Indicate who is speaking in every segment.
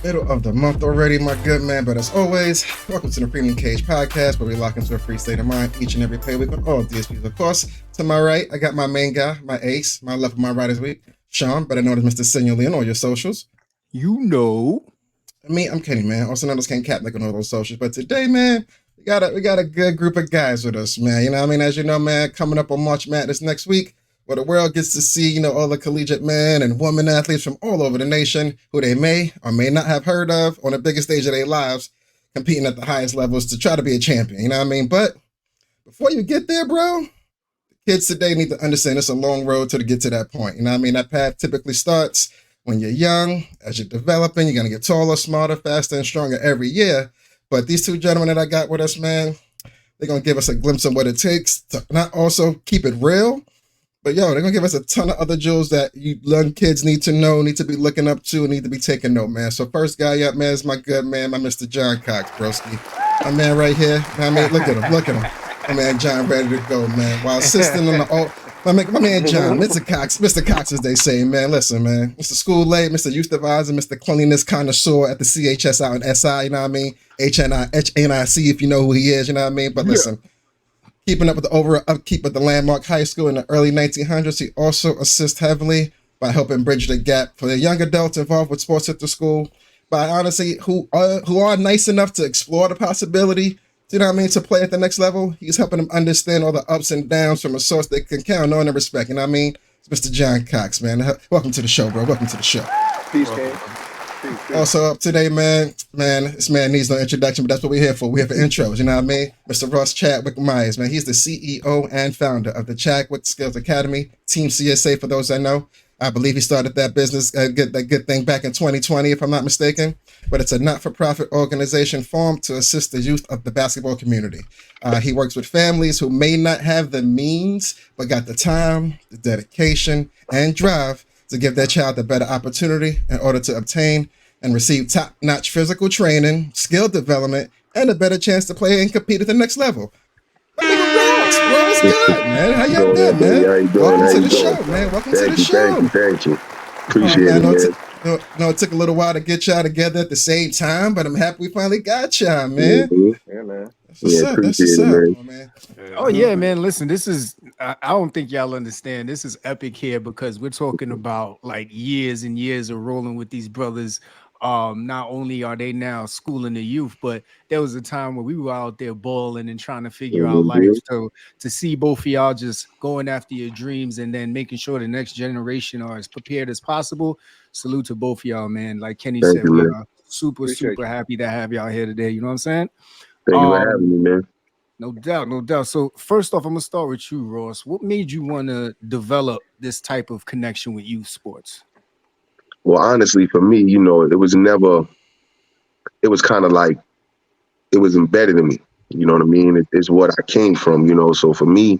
Speaker 1: Middle of the month already, my good man. But as always, welcome to the Premium Cage Podcast, where we lock into a free state of mind each and every pay week on all DSPs. Of course, to my right, I got my main guy, my ace, my left of my right this week, Shawn, better known as Mr. Signally on all your socials.
Speaker 2: You know.
Speaker 1: Me, I'm Kenny, man. Also known as Ken Catnick on all those socials. But today, man, we got a good group of guys with us, man. You know what I mean? As you know, man, coming up on March Madness next week, where the world gets to see, all the collegiate men and women athletes from all over the nation who they may or may not have heard of on the biggest stage of their lives, competing at the highest levels to try to be a champion. You know what I mean? But before you get there, bro, the kids today need to understand it's a long road to get to that point. You know what I mean? That path typically starts when you're young. As you're developing, you're going to get taller, smarter, faster, and stronger every year. But these two gentlemen that I got with us, man, they're going to give us a glimpse of what it takes to not also keep it real, but they're going to give us a ton of other jewels that you young kids need to know, need to be looking up to, need to be taking note, man. So first guy up, man, is my good man, my Mr. John Cox, broski. My man right here. I mean, look at him. My man John ready to go, man. While assisting on the my man John, Mr. Cox, as they say, man. Listen, man. Mr. School Aide, Mr. Youth Advisor, Mr. Cleanliness Connoisseur at the CHS out in SI, you know what I mean? HNIC, if you know who he is, you know what I mean? But listen, keeping up with the overall upkeep of the landmark high school in the early 1900s, he also assists heavily by helping bridge the gap for the young adults involved with sports at the school, by honestly, who are nice enough to explore the possibility, you know what I mean, to play at the next level. He's helping them understand all the ups and downs from a source they can count on and respect. You know what I mean? It's Mr. John Cox, man. Welcome to the show, bro. Welcome to the show.
Speaker 3: Peace, Ken. Peace.
Speaker 1: Also up today, man, this man needs no introduction, but that's what we're here for. We're here for intros, you know what I mean? Mr. Ross Chadwick-Myers, man. He's the CEO and founder of the Chadwick Skills Academy, Team CSA, for those that know. I believe he started that business, that good thing back in 2020, if I'm not mistaken. But it's a not-for-profit organization formed to assist the youth of the basketball community. He works with families who may not have the means, but got the time, the dedication, and drive to give their child a better opportunity in order to obtain and receive top-notch physical training, skill development, and a better chance to play and compete at the next level. Bro, what's good, man? How y'all been, man? Welcome to the show, man. Welcome to the show.
Speaker 3: Thank you. Appreciate it, man.
Speaker 1: It took a little while to get y'all together at the same time, but I'm happy we finally got y'all, man.
Speaker 3: Yeah, man.
Speaker 1: That's what's up. That's what's up, man.
Speaker 2: Oh, yeah, man. Listen, this is, I don't think y'all understand. This is epic here because we're talking about like years and years of rolling with these brothers. Not only are they now schooling the youth, but there was a time where we were out there balling and trying to figure out life. So to see both of y'all just going after your dreams and then making sure the next generation are as prepared as possible. Salute to both of y'all, man. Like Kenny said, we are super happy to have y'all here today. You know what I'm saying?
Speaker 3: Thank you for having me, man.
Speaker 2: No doubt. So first off, I'm gonna start with you, Ross. What made you want to develop this type of connection with youth sports?
Speaker 3: Well, honestly, for me, it was kind of like it was embedded in me. You know what I mean? It's what I came from, So for me,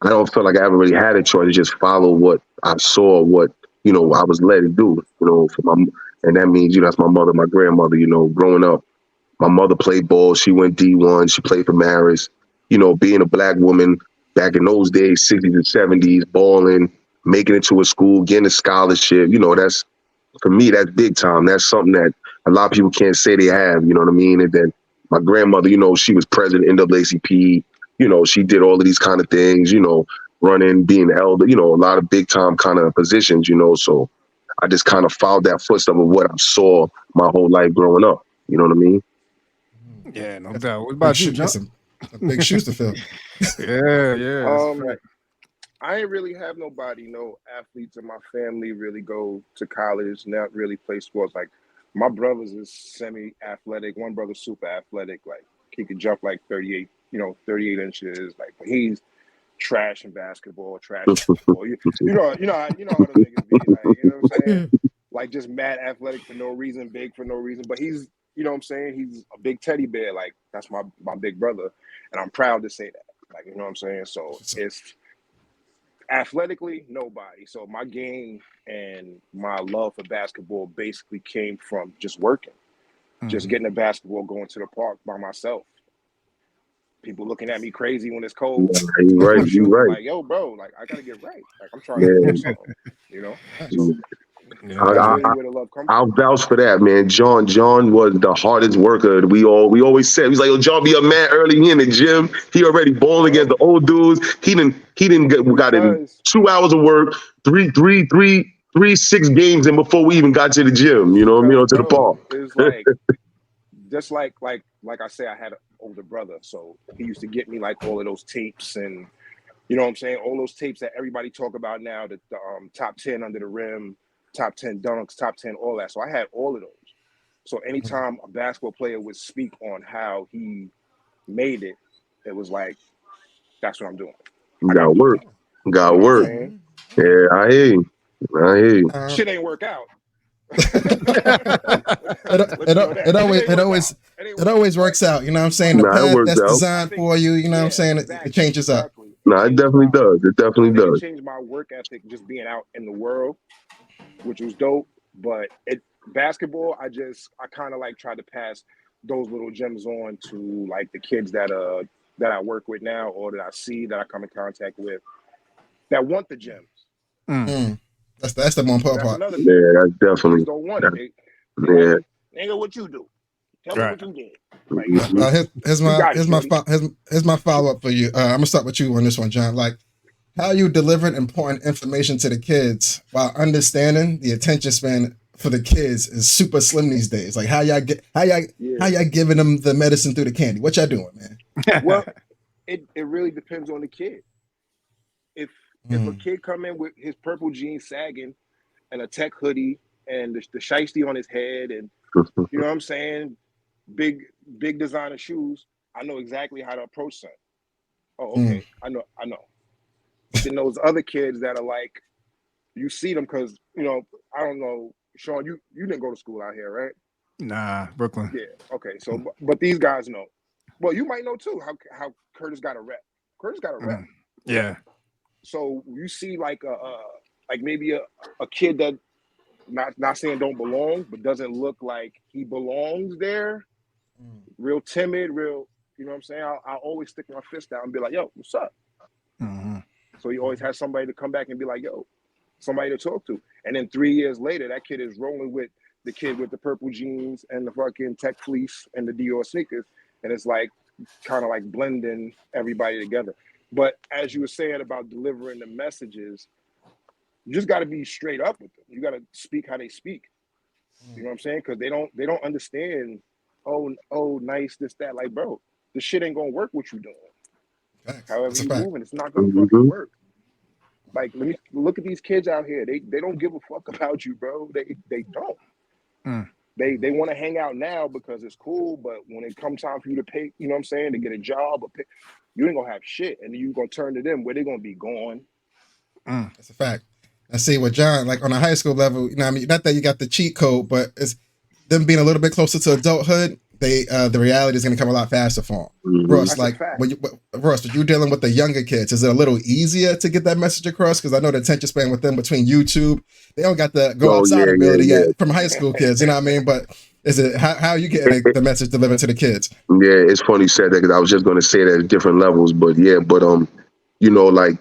Speaker 3: I don't feel like I ever really had a choice to just follow what I saw, what, I was led to do, and that means, that's my mother, my grandmother, growing up. My mother played ball. She went D1. She played for Marist. Being a black woman back in those days, 60s and 70s, balling, making it to a school, getting a scholarship, for me, that's big time. That's something that a lot of people can't say they have, you know what I mean? And then my grandmother, she was president of NAACP. She did all of these kind of things, running, being the elder, a lot of big time kind of positions, So I just kind of followed that footstep of what I saw my whole life growing up. You know what I mean?
Speaker 2: Yeah, no doubt. What about you, John?
Speaker 1: Big shoes to fill.
Speaker 2: Yeah.
Speaker 4: I ain't really have nobody, no athletes in my family really go to college, not really play sports. Like my brothers is semi-athletic. One brother's super athletic, like he could jump like 38 inches. Like but he's trash in basketball, trash in football. You know how the niggas be, like, you know what I'm saying? Like just mad athletic for no reason, big for no reason. But he's, you know what I'm saying? He's a big teddy bear. Like that's my big brother, and I'm proud to say that. Like, you know what I'm saying? So it's athletically, nobody. So my game and my love for basketball basically came from just working, just getting a basketball, going to the park by myself, people looking at me crazy when it's cold.
Speaker 3: You're right. You're
Speaker 4: Shooting,
Speaker 3: right.
Speaker 4: like, yo, bro, like I gotta get right. Like I'm trying to do something, you know. So that's really where the love comes
Speaker 3: I'll
Speaker 4: from.
Speaker 3: vouch for that, man. John was the hardest worker. We always said, he's like, yo, John be a man early in the gym. He already balling against the old dudes. He didn't got in 2 hours of work, three 6 games in before we even got to the gym. You know what I mean? Or to the park.
Speaker 4: It's like just like I say, I had an older brother, so he used to get me like all of those tapes and you know what I'm saying, all those tapes that everybody talk about now, the top 10 under the rim, top 10 dunks, top 10, all that. So I had all of those. So anytime a basketball player would speak on how he made it, it was like, that's what I'm doing.
Speaker 3: You gotta work. You gotta work. Yeah, I hear you.
Speaker 4: Shit ain't work out.
Speaker 1: it always works out. You know what I'm saying? The path that's designed for you. You know what I'm saying? It changes up.
Speaker 3: No, it definitely does. It definitely does.
Speaker 4: It changed my work ethic just being out in the world, which was dope. But basketball, I kind of like try to pass those little gems on to like the kids that I work with now or that I see that I come in contact with that want the gems.
Speaker 1: That's the one part.
Speaker 3: Yeah, that's definitely.
Speaker 4: Don't want it.
Speaker 3: Yeah.
Speaker 4: Nigga, what you do? Tell me what you did. Like,
Speaker 1: here's my follow up for you. I'm gonna start with you on this one, John. Like, how you delivering important information to the kids while understanding the attention span for the kids is super slim these days. Like, how y'all giving them the medicine through the candy? What y'all doing, man?
Speaker 4: Well, it really depends on the kid. If a kid come in with his purple jeans sagging and a tech hoodie and the shiesty on his head and you know what I'm saying, big designer shoes, I know exactly how to approach that. Oh, okay, I know. But then those other kids that are like, you see them because you know, I don't know, Shawn, you didn't go to school out here, right?
Speaker 2: Nah, Brooklyn.
Speaker 4: Yeah. Okay. So, but these guys know. Well, you might know too how Curtis got a rep. Curtis got a rep.
Speaker 2: Yeah.
Speaker 4: So you see like maybe a kid that not saying don't belong, but doesn't look like he belongs there. Real timid, real, you know what I'm saying? I'll always stick my fist out and be like, yo, what's up? So he always has somebody to come back and be like, yo, somebody to talk to. And then 3 years later, that kid is rolling with the kid with the purple jeans and the fucking tech fleece and the Dior sneakers. And it's like kind of like blending everybody together. But as you were saying about delivering the messages, you just got to be straight up with them. You got to speak how they speak. You know what I'm saying? Because they don't understand. Oh, nice, this, that. Like, bro, this shit ain't gonna work. What you doing? However you moving, it's not gonna fucking work. Like, let me look at these kids out here. They don't give a fuck about you, bro. They don't. They want to hang out now because it's cool, but when it comes time for you to pay, you know what I'm saying, to get a job or pay, you ain't gonna have shit, and then you gonna turn to them where they gonna be going.
Speaker 1: That's a fact. I see with John, like on a high school level, you know, I mean, not that you got the cheat code, but it's them being a little bit closer to adulthood. The reality is going to come a lot faster for them. Ross, like when you're dealing with the younger kids, is it a little easier to get that message across? Because I know the attention span with them between YouTube, they don't got the go outside ability yet from high school kids. You know what I mean? But is it how you getting the message delivered to the kids?
Speaker 3: Yeah, it's funny you said that because I was just going to say that at different levels, but you know, like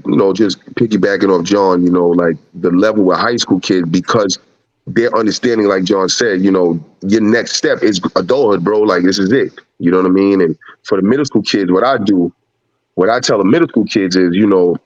Speaker 3: you know, just piggybacking off John, you know, like the level with high school kids, because they're understanding, like John said, you know, your next step is adulthood, bro. Like, this is it. You know what I mean? And for the middle school kids, what I tell the middle school kids is, you know,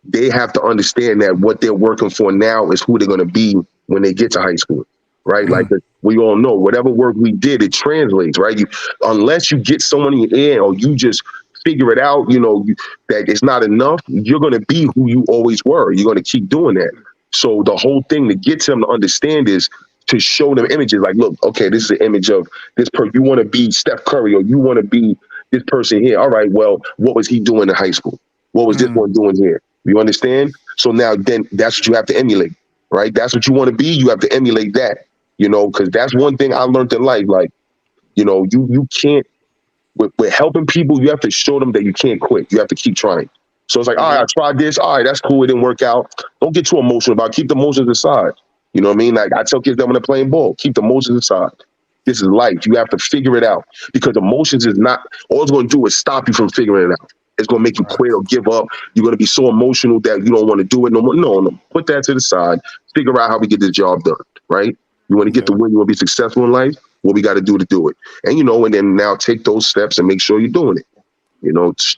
Speaker 3: they have to understand that what they're working for now is who they're going to be when they get to high school, right? Like, we all know whatever work we did, it translates, right? Unless you get someone in your ear or you just figure it out, you know, that it's not enough, you're going to be who you always were. You're going to keep doing that. So the whole thing to get them to understand is to show them images like, look, okay, this is an image of this person. You want to be Steph Curry or you want to be this person here. All right, well, what was he doing in high school? What was this one doing here? You understand? So now then that's what you have to emulate, right? That's what you want to be. You have to emulate that, you know, because that's one thing I learned in life. Like, you know, you can't, with helping people, you have to show them that you can't quit. You have to keep trying. So it's like, all right, I tried this. All right, that's cool. It didn't work out. Don't get too emotional about it. Keep the emotions aside. You know what I mean? Like I tell kids that when they're playing ball, keep the emotions aside. This is life. You have to figure it out because emotions is not, all it's going to do is stop you from figuring it out. It's going to make you quit or give up. You're going to be so emotional that you don't want to do it no more. No. Put that to the side. Figure out how we get this job done, right? You want to get the win. You want to be successful in life. What we got to do it. And, and then now take those steps and make sure you're doing it.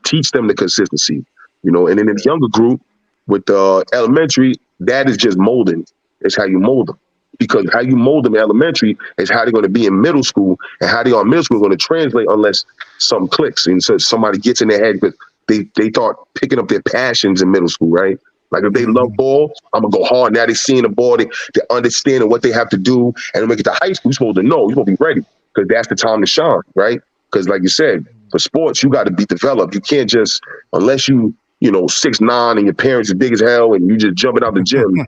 Speaker 3: Teach them the consistency, and in the younger group with the elementary, that is just molding. It's how you mold them. Because how you mold them in elementary is how they're going to be in middle school, and how they are in middle school are going to translate unless something clicks and so somebody gets in their head because they start picking up their passions in middle school, right? Like if they love ball, I'm gonna go hard. Now they're seeing the ball, they're understanding what they have to do, and when we get to high school, you're supposed to know, you're supposed to be ready because that's the time to shine, right? Because like you said, for sports, you got to be developed. You can't just, unless you 6'9" and your parents are big as hell and you just jumping out the gym.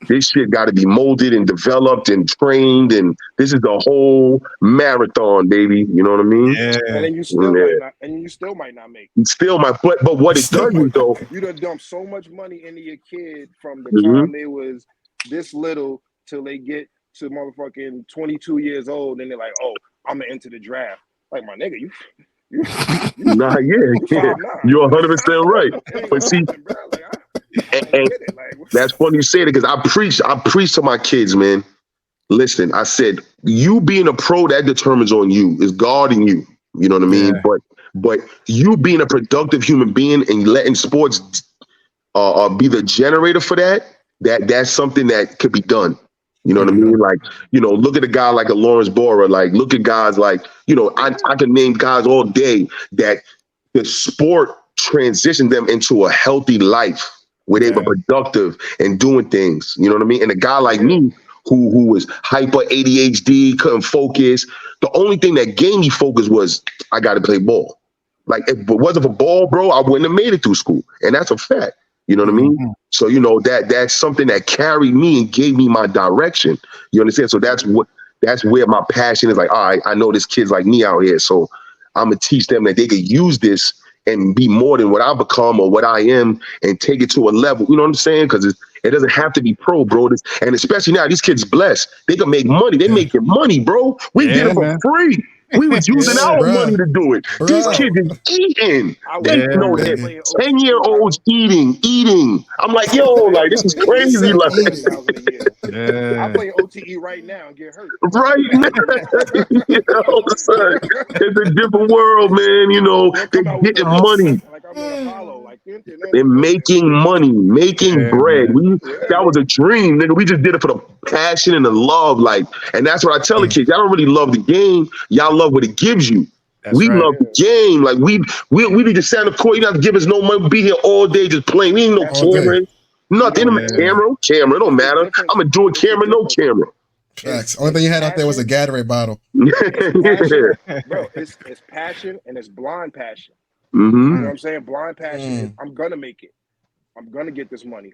Speaker 3: This shit got to be molded and developed and trained, and this is the whole marathon, baby. You know what I mean?
Speaker 2: Yeah.
Speaker 4: And then you still might not make it.
Speaker 3: You still might, but what it does is though,
Speaker 4: you done dumped so much money into your kid from the
Speaker 3: Mhm.
Speaker 4: time they was this little till they get to motherfucking 22 years old, and they're like, oh, I'm gonna enter the draft. Like, my nigga, you
Speaker 3: nah, yeah. You're 100% right. But see, and that's funny you say it because I preach to my kids, man. Listen, I said, you being a pro, that determines on you, is guarding you. You know what I mean?
Speaker 2: Yeah.
Speaker 3: But you being a productive human being and letting sports be the generator for that's something that could be done. You know what I mean? Like, look at a guy like a Lawrence Bora. Like, look at guys like, I can name guys all day that the sport transitioned them into a healthy life where they were productive and doing things. You know what I mean? And a guy like me who was hyper ADHD, couldn't focus. The only thing that gave me focus was I got to play ball. Like, if it wasn't for ball, bro, I wouldn't have made it through school. And that's a fact. You know what I mean? So, that's something that carried me and gave me my direction. You understand? So that's where my passion is. Like, all right, I know there's kids like me out here. So I'm going to teach them that they could use this and be more than what I become or what I am and take it to a level. You know what I'm saying? Because it doesn't have to be pro, bro. And especially now, these kids blessed. They can make money. They making money, bro. We get it for free. We was using our money to do it. These kids is eating. They know that 10-year-olds eating. I'm like, yo, like, this is crazy. Like,
Speaker 4: I play OTE right now and get hurt.
Speaker 3: Right now. Son, it's a different world, man. They're getting money.
Speaker 4: Like I'm in Apollo. Like,
Speaker 3: they're making money, making bread. That was a dream, nigga. We just did it for the passion and the love. Like, and that's what I tell the kids. Y'all don't really love the game. Y'all love what it gives you. We love the game. Like, we need to stand up court. You don't have to give us no money. Be here all day just playing. We ain't no camera. Nothing. Camera. It don't matter. I'm going to do a camera, no camera.
Speaker 1: Facts. Only thing you had out there was a Gatorade bottle.
Speaker 4: Bro, it's passion and it's blind passion.
Speaker 3: Mm-hmm.
Speaker 4: You know what I'm saying? Blind passion is, I'm going to make it. I'm going to get this money.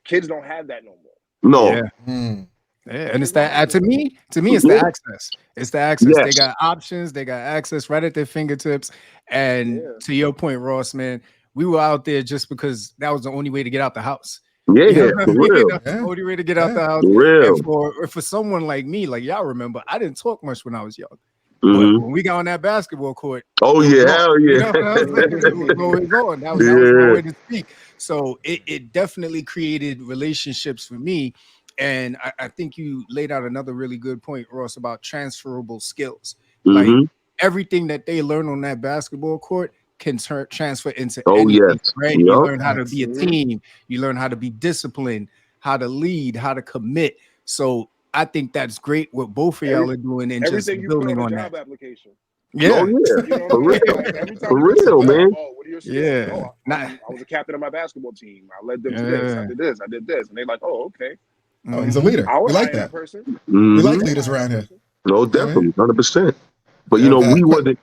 Speaker 4: Kids don't have that no more.
Speaker 3: No.
Speaker 2: Yeah. Yeah, and it's that to me, it's the access. It's the access.
Speaker 3: Yes.
Speaker 2: They got options, they got access right at their fingertips. And to your point, Ross, man, we were out there just because that was the only way to get out the house.
Speaker 3: Yeah,
Speaker 2: you know
Speaker 3: for real.
Speaker 2: That's the only way to get out the house.
Speaker 3: For real.
Speaker 2: And for someone like me, like y'all remember, I didn't talk much when I was young.
Speaker 3: Mm-hmm.
Speaker 2: But when we got on that basketball court,
Speaker 3: oh yeah, hell yeah.
Speaker 2: That was one way to speak. So it definitely created relationships for me. And I think you laid out another really good point, Ross, about transferable skills.
Speaker 3: Mm-hmm.
Speaker 2: Like everything that they learn on that basketball court can transfer into
Speaker 3: anything,
Speaker 2: yes. Right?
Speaker 3: Yep.
Speaker 2: You learn how to be a team. You learn how to be disciplined, how to lead, how to commit. So I think that's great what both of y'all are doing and just building on that.
Speaker 4: Application.
Speaker 2: Yeah.
Speaker 3: Oh, yeah.
Speaker 4: You know
Speaker 3: For real.
Speaker 4: Like,
Speaker 3: For real, man.
Speaker 4: What are your skills?
Speaker 2: Yeah.
Speaker 4: I was a captain of my basketball team. I led them to this. I did this. I did this. And they're like, oh, okay.
Speaker 1: Oh, he's a leader. We like that.
Speaker 4: Person.
Speaker 3: Mm-hmm.
Speaker 1: We like leaders around here.
Speaker 3: No, definitely, 100%. But we wasn't.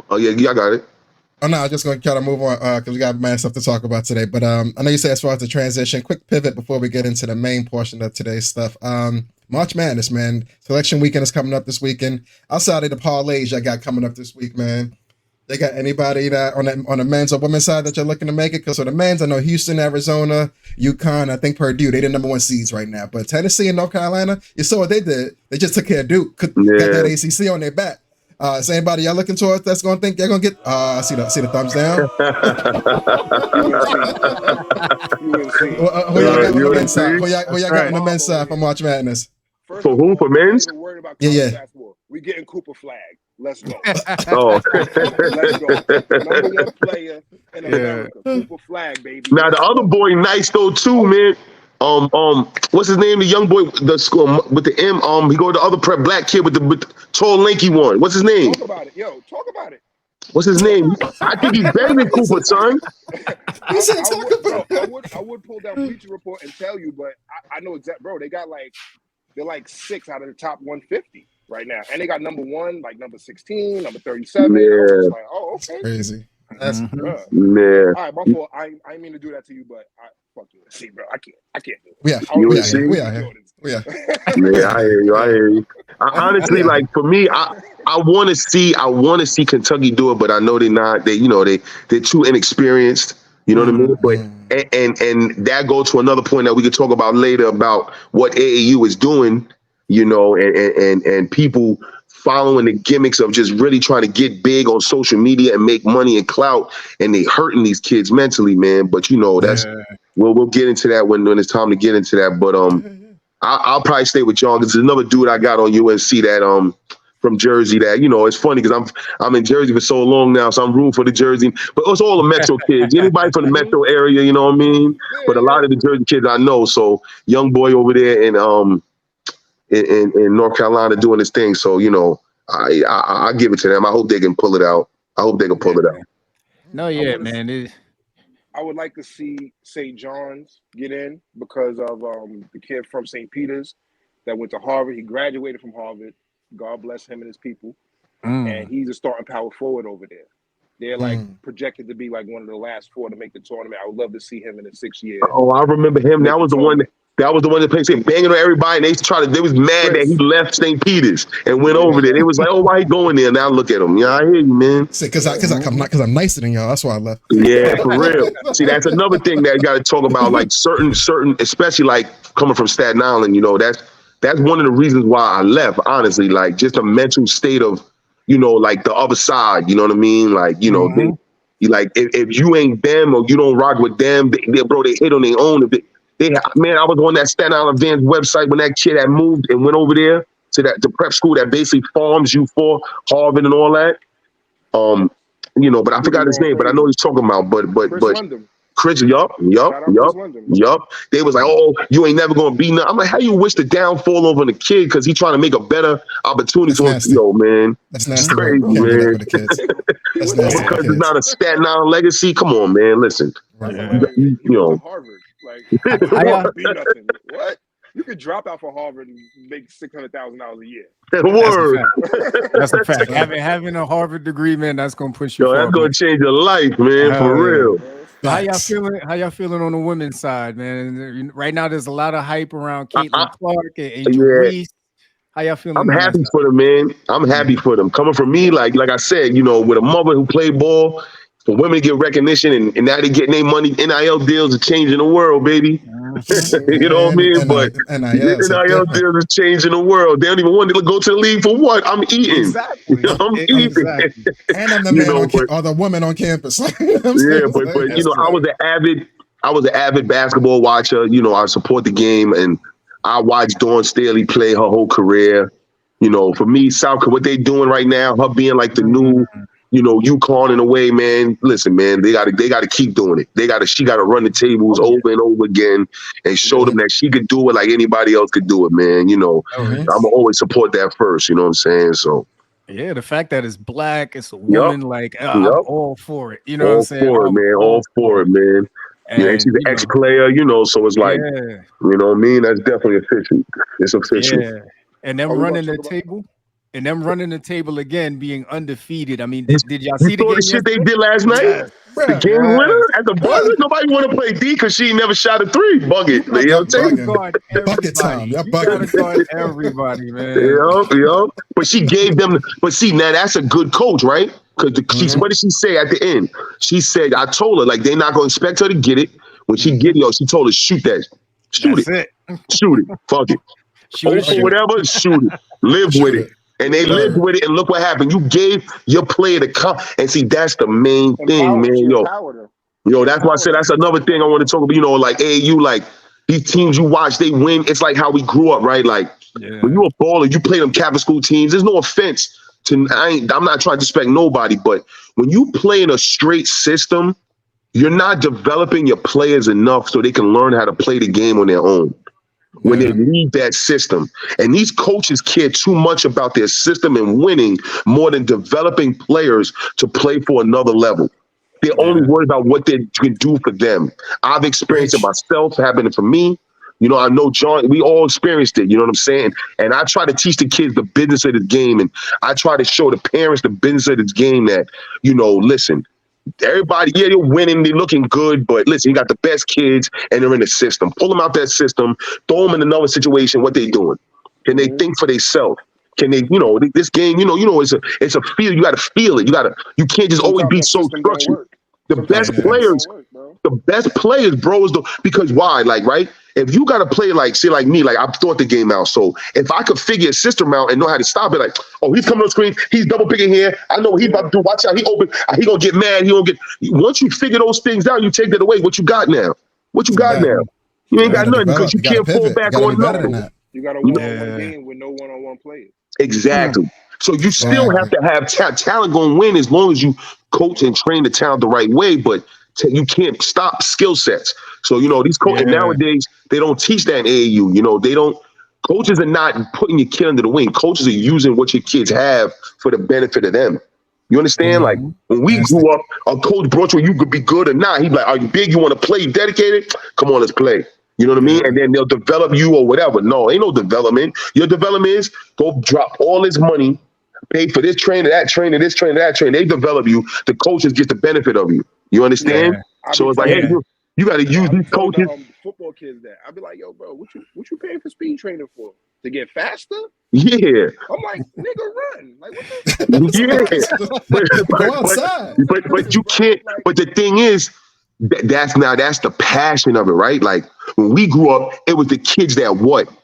Speaker 3: Oh yeah, I got it.
Speaker 1: Oh no, I'm just going to try to move on because we got mad stuff to talk about today. But I know you said as far as the transition, quick pivot before we get into the main portion of today's stuff. March Madness, man. Selection weekend is coming up this weekend. Outside of the parlays I got coming up this week, man. They got anybody that on the men's or women's side that you're looking to make it? Because for the men's, I know Houston, Arizona, UConn, I think Purdue, they're the number 1 seeds right now. But Tennessee and North Carolina, you saw what they did. They just took care of Duke, got that ACC on their back. Is anybody y'all looking towards that's going to think they're going to get? I see the thumbs down. Who y'all got on the men's side? Who y'all got on the men's side for March Madness?
Speaker 3: For who? For men's?
Speaker 4: Yeah. We getting Cooper flag. Let's go. Let's go. Number 1 player in America. Cooper flag, baby.
Speaker 3: Now the other boy nice though too, man. What's his name? The young boy, the school with the M. He go to the other prep black kid with the tall, lanky one. What's his name?
Speaker 4: Talk about it, yo. Talk about it.
Speaker 3: What's his name? I think he's better than Cooper, son.
Speaker 4: I would pull down Bleacher Report and tell you, but I know exactly, bro. They're like 6 out of the top 150 right now, and they got number 1, like number 16, number 37.
Speaker 3: Yeah.
Speaker 4: I was just like, oh, okay,
Speaker 1: crazy. That's
Speaker 3: yeah.
Speaker 4: All right, my fault. I didn't mean to do that to you, but fuck you. See, bro, I can't do it.
Speaker 1: We are here. Yeah,
Speaker 3: I hear you. Honestly, like for me, I want to see Kentucky do it, but I know they're not. They're too inexperienced. You know what I mean? But and that goes to another point that we could talk about later about what AAU is doing. And people following the gimmicks of just really trying to get big on social media and make money and clout, and they hurting these kids mentally, man. But that's we'll get into that when it's time to get into that. But I'll probably stay with John because there's another dude I got on UNC that from Jersey that it's funny because I'm in Jersey for so long now, so I'm rooting for the Jersey. But it's all the Metro kids. Anybody from the Metro area, you know what I mean? But a lot of the Jersey kids I know. So young boy over there in North Carolina doing his thing. So I give it to them. I hope they can pull it out.
Speaker 2: No, yeah, man.
Speaker 4: I would like to see St. John's get in because of the kid from St. Peter's that went to Harvard. He graduated from Harvard. God bless him and his people. And he's a starting power forward over there. They're projected to be like one of the last 4 to make the tournament. I would love to see him in the 6th year.
Speaker 3: Oh, I remember him. That was the one that played saying banging on everybody. And they was mad that he left St. Peter's and went over there. They was like, oh, why he going there? Now look at him. Yeah, I hear you, man.
Speaker 1: Because I'm nicer than y'all. That's why I left.
Speaker 3: Yeah, for real. See, that's another thing that you got to talk about. Like certain, especially like coming from Staten Island. That's one of the reasons why I left. Honestly, like just a mental state of, like the other side. You know what I mean? Like if you ain't them or you don't rock with them, they hit on their own. I was on that Staten Island Vans website when that kid had moved and went over there to the prep school that basically farms you for Harvard and all that. But I forgot his name, but I know he's talking about. But Chris, yup. They was like, oh, you ain't never gonna be nothing. I'm like, how you wish the downfall over the kid because he trying to make a better opportunity for him? Yo, man,
Speaker 1: that's nasty.
Speaker 3: Crazy, man. That's nasty because it's not a Staten Island legacy. Come on, man. Listen,
Speaker 4: Harvard. Like, be nothing. What? You could drop out for Harvard and make $600,000 a year.
Speaker 3: Word.
Speaker 2: That's a fact. Having a Harvard degree, man, that's gonna push you.
Speaker 3: That's gonna change your life, man. For real.
Speaker 2: So how y'all feeling on the women's side, man? Right now, there's a lot of hype around Caitlin Clark and Angel Reese. How y'all feeling?
Speaker 3: I'm happy for them, man. I'm happy for them. Coming from me, like I said, with a mother who played ball, for women to get recognition, and now they getting their money. NIL deals are changing the world, baby. You know what I mean? But NIL deals are changing the world. They don't even want to go to the league for what? I'm eating.
Speaker 2: Exactly.
Speaker 3: Eating.
Speaker 1: Exactly. And I'm the man or the woman on campus.
Speaker 3: But I was an avid basketball watcher. I support the game, and I watched Dawn Staley play her whole career. For me, South Korea, what they doing right now, her being like the new UConn in a way, man. Listen, man, they gotta keep doing it. She gotta run the tables over and over again and show them that she could do it like anybody else could do it, man. I'm always support that first. You know what I'm saying? So
Speaker 2: yeah, the fact that it's black, it's a woman, I'm all for it. You know what I'm saying?
Speaker 3: All for it, man. And she's an ex-player, so it's like, you know what I mean? That's definitely official. It's official.
Speaker 2: Yeah. And them running the table. And them running the table again, being undefeated. I mean, did y'all see the game
Speaker 3: shit they did last night? Yes. The game winner at the buzzer. Nobody want to play D because she never shot a 3. Bucket.
Speaker 1: Bucket time.
Speaker 2: You gotta guard everybody, man.
Speaker 3: Yep. But she gave them. But see, now that's a good coach, right? Because what did she say at the end? She said, I told her, like, they're not going to expect her to get it. When she get it, she told her, shoot that. Shoot it. Shoot it. Fuck it. Open whatever, shoot it. Live with it. And they lived with it, and look what happened. You gave your player the and see, that's the main thing, man. Yo, that's why I said that's another thing I want to talk about. You know, like AAU, like these teams you watch, they win. It's like how we grew up, right? Like when you a baller, you play them Catholic school teams. There's no offense to I'm not trying to disrespect nobody, but when you play in a straight system, you're not developing your players enough so they can learn how to play the game on their own. When they leave that system. And these coaches care too much about their system and winning more than developing players to play for another level. They're only worried about what they can do for them. I've experienced it myself, happening for me. You know, I know John, we all experienced it, you know what I'm saying? And I try to teach the kids the business of this game. And I try to show the parents the business of this game that, you know, listen, everybody, they're winning, they're looking good, but listen, you got the best kids and they're in the system. Pull them out that system, throw them in another situation. What they doing? Can they think for themselves? Can they, you know, this game, you know, it's a feel. You got to feel it. You can't just always be so structured. The best players, bro, because why? Like, right? If you got to play like, say, like me, like I've thought the game out. So if I could figure a system out and know how to stop it, like, oh, he's coming on the screen, he's double picking here. I know what he's about to do. Watch out, he open. He gonna get mad. He gonna get. Once you figure those things out, you take that away. What you got now? What you got now? You ain't got nothing because you can't fall back on nothing.
Speaker 4: You got a one-on-one game with no one-on-one players.
Speaker 3: Exactly. So you still have to have talent going to win as long as you coach and train the talent the right way, but you can't stop skill sets. So, you know, these coaches nowadays, they don't teach that in AAU. You know, they don't. Coaches are not putting your kid under the wing. Coaches are using what your kids have for the benefit of them. You understand? Like when we grew up, a coach brought you could be good or not. He'd be like, are you big? You want to play? You dedicated? Come on, let's play. You know what I mean? And then they'll develop you or whatever. No, ain't no development. Your development is go drop all this money, pay for this trainer, that trainer, this trainer, that trainer. They develop you. The coaches get the benefit of you. You understand? So it's like, hey, you got to use these coaches.
Speaker 4: Football kids that I'd be like, yo, bro, what you paying for speed training for? To get faster?
Speaker 3: Yeah.
Speaker 4: I'm like, nigga, run. Like, what the
Speaker 3: Go outside. But you can't. But the thing is, that's the passion of it, right? Like when we grew up, it was the kids that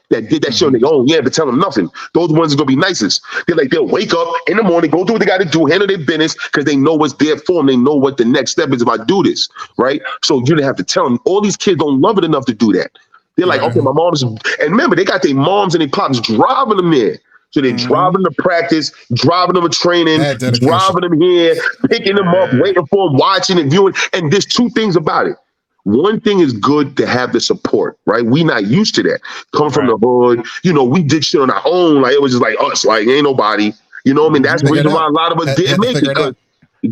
Speaker 3: did that shit on their own. You had to tell them nothing. Those ones are gonna be nicest. They'll wake up in the morning, go do what they got to do, handle their business because they know what's there for them. They know what the next step is if I do this, right? So you didn't have to tell them. All these kids don't love it enough to do that. They're like, okay, my mom's, and remember, they got their moms and their pops driving them there. So they're driving to practice, driving them to training, driving them here, picking them up, waiting for them, watching and viewing. And there's two things about it. One thing is good to have the support, right? We not used to that. Come from the hood, you know, we did shit on our own. Like it was just like us, like ain't nobody. You know what I mean? That's the reason why a lot of us didn't make it.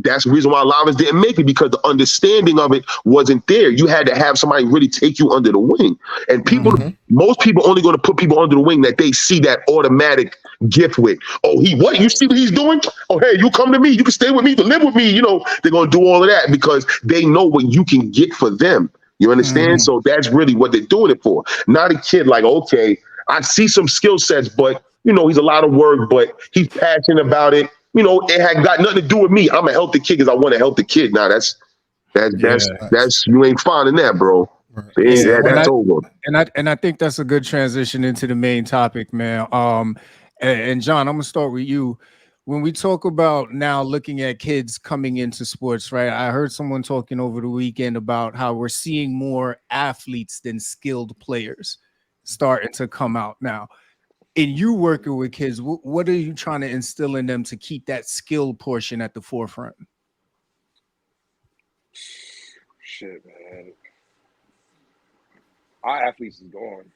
Speaker 3: That's the reason why a lot of us didn't make it, because the understanding of it wasn't there. You had to have somebody really take you under the wing. And people, most people only going to put people under the wing that they see that automatic gift with. Oh, you see what he's doing? Oh, hey, you come to me. You can stay with me, to live with me. You know, they're going to do all of that because they know what you can get for them. You understand? So that's really what they're doing it for. Not a kid like, okay, I see some skill sets, but, you know, he's a lot of work, but he's passionate about it. You know, it had got nothing to do with me. I'm a healthy kid because I want to help the kid. Now that's you ain't finding that, bro. That's over.
Speaker 2: And I think that's a good transition into the main topic, man. And John, I'm gonna start with you. When we talk about now looking at kids coming into sports, right? I heard someone talking over the weekend about how we're seeing more athletes than skilled players starting to come out now. In you working with kids, what are you trying to instill in them to keep that skill portion at the forefront?
Speaker 4: Shit, man. Our athletes is gone.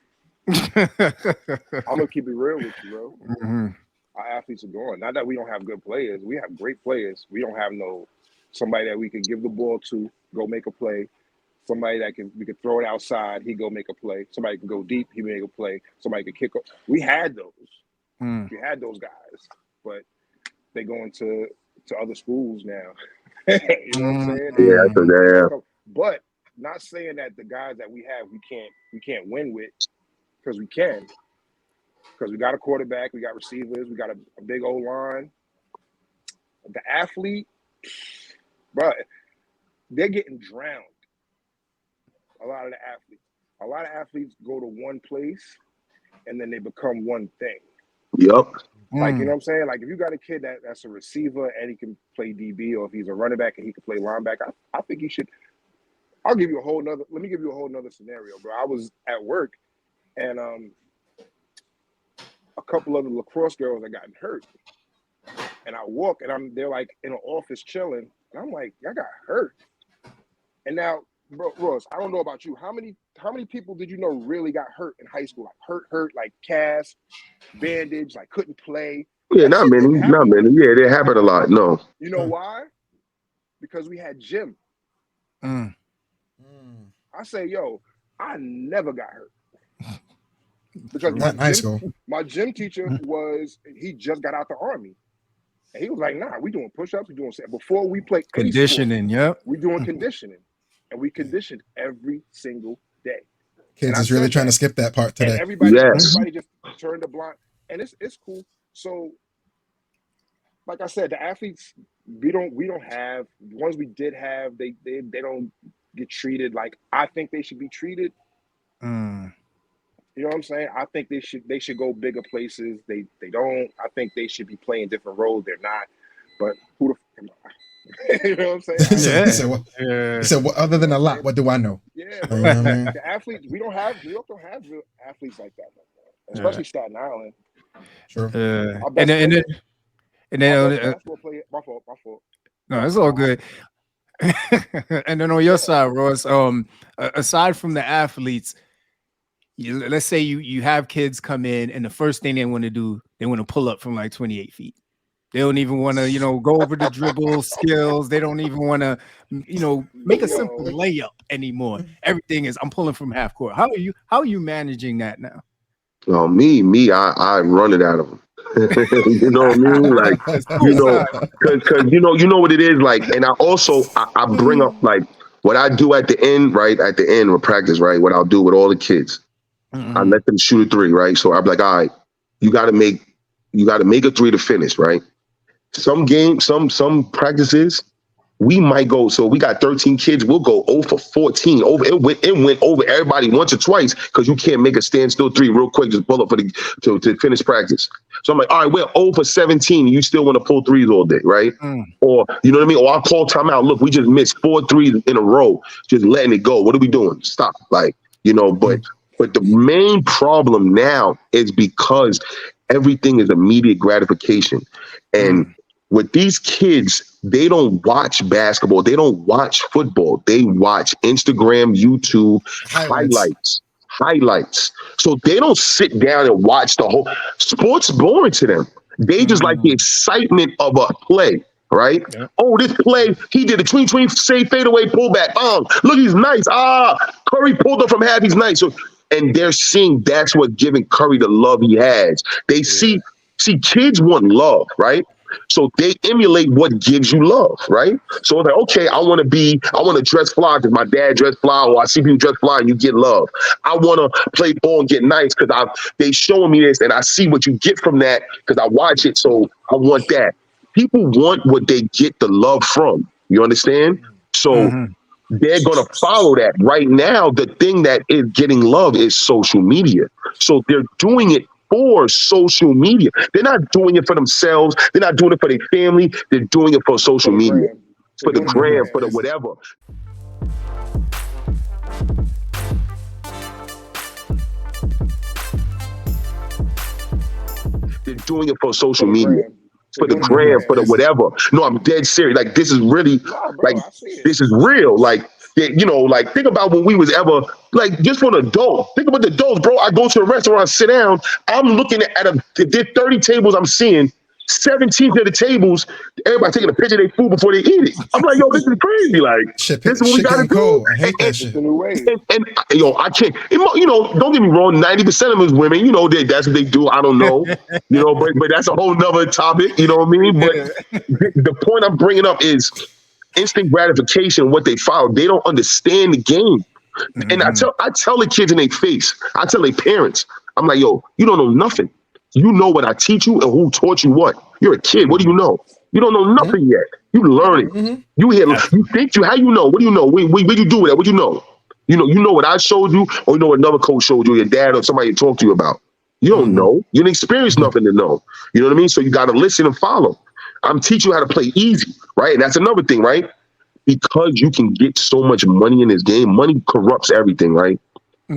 Speaker 4: I'm gonna keep it real with you, bro. Our athletes are gone. Not that we don't have good players. We have great players. We don't have somebody that we can give the ball to, go make a play. Somebody that we could throw it outside, he go make a play. Somebody can go deep, he make a play. Somebody can kick up. We had those. We had those guys, but they going to other schools now. You know what I'm saying? But not saying that the guys that we have we can't win with, because we can. Because we got a quarterback, we got receivers, we got a big old line. The athlete, But they're getting drowned. A lot of athletes go to one place and then they become one thing.
Speaker 3: Yep.
Speaker 4: Like, you know what I'm saying? Like, if you got a kid that's a receiver and he can play DB, or if he's a running back and he can play linebacker, I think he should. Let me give you a whole nother scenario, bro. I was at work and a couple of the lacrosse girls had gotten hurt. And I walk and they're like in an office chilling. And I'm like, y'all got hurt. And now, bro, Ross, I don't know about you. How many people did you know really got hurt in high school? Like hurt, like cast, bandage, like couldn't play.
Speaker 3: Yeah, not many. Yeah, they happen a lot. No.
Speaker 4: You know why? Because we had gym. I say, yo, I never got hurt. Because my gym teacher he just got out the Army. And he was like, nah, we doing push-ups, we doing before we play
Speaker 2: conditioning,
Speaker 4: we doing conditioning. And we conditioned every single day.
Speaker 1: Kids is really trying to skip that part today.
Speaker 4: And everybody just turned a blind. And it's cool. So, like I said, the athletes, we don't have, the ones we did have, they don't get treated like I think they should be treated. You know what I'm saying? I think they should go bigger places. They don't. I think they should be playing different roles. They're not. But who the f am I? You know what I'm saying?
Speaker 1: He said, well, other than a lot, what do I know?
Speaker 4: Yeah, bro. The athletes, New York don't have real athletes like that, especially Staten Island.
Speaker 1: Sure.
Speaker 2: And then
Speaker 4: my fault.
Speaker 2: No, it's all good. And then on your side, Ross, aside from the athletes, let's say you have kids come in and the first thing they want to do, they want to pull up from like 28 feet. They don't even want to, go over the dribble skills. They don't even want to, make a simple layup anymore. Everything is, I'm pulling from half court. How are you managing that now?
Speaker 3: Oh, me, I run it out of them. You know what I mean? Like, because you know what it is like. And I also I bring up like what I do at the end, right? At the end of practice, right? What I'll do with all the kids, I let them shoot a three, right? So I'm like, all right, you got to make a three to finish, right? Some games, some practices, we might go. So we got 13 kids. We'll go 0 for 14. It went over everybody once or twice because you can't make a standstill three real quick. Just pull up to finish practice. So I'm like, all right, we're 0 for 17. You still want to pull threes all day, right? Or you know what I mean? Or I'll call timeout. Look, we just missed 4 threes in a row. Just letting it go. What are we doing? Stop. Like, but the main problem now is because everything is immediate gratification. And with these kids, they don't watch basketball. They don't watch football. They watch Instagram, YouTube, highlights. So they don't sit down and watch the whole sports. Boring to them. They just like the excitement of a play, right? Yeah. Oh, this play, he did a tween, say fadeaway pullback. Look, he's nice. Curry pulled up from half. He's nice. So, and they're seeing that's what giving Curry the love he has. They see kids want love, right? So they emulate what gives you love, right? So it's like, okay, I want to dress fly because my dad dressed fly, or I see people dress fly and you get love. I want to play ball and get nice because they showing me this and I see what you get from that because I watch it. So I want that. People want what they get the love from. You understand? So they're going to follow that. Right now, the thing that is getting love is social media. So they're doing it for social media. They're not doing it for themselves. They're not doing it for their family. They're doing it for social media, for the gram, for the whatever. They're doing it for social media, for the gram, for the whatever. No, I'm dead serious. Like, this is really, this is real. Like, like, think about when we was ever, like, just for an adult. Think about the adults, bro. I go to a restaurant, sit down. I'm looking at if there's 30 tables I'm seeing, 17 of the tables, everybody taking a picture of their food before they eat it. I'm like, yo, this is crazy. Like, this is what we got to do.
Speaker 1: I hate that shit.
Speaker 4: And
Speaker 3: I can't, don't get me wrong, 90% of them is women, that's what they do. I don't know, but that's a whole nother topic, you know what I mean? But the point I'm bringing up is instant gratification, what they follow. They don't understand the game. And I tell the kids in their face, I tell their parents, I'm like, yo, you don't know nothing. You know what I teach you and who taught you what. You're a kid. What do you know? You don't know nothing yet. You learning.
Speaker 1: Mm-hmm.
Speaker 3: You hear. You think you. How you know? What do you know? What you do with that? What you know? You know what I showed you, or you know what another coach showed you, your dad or somebody talked to you about. You don't know. You didn't experience nothing to know. You know what I mean? So you got to listen and follow. I'm teaching you how to play easy, right? And that's another thing, right? Because you can get so much money in this game, money corrupts everything, right?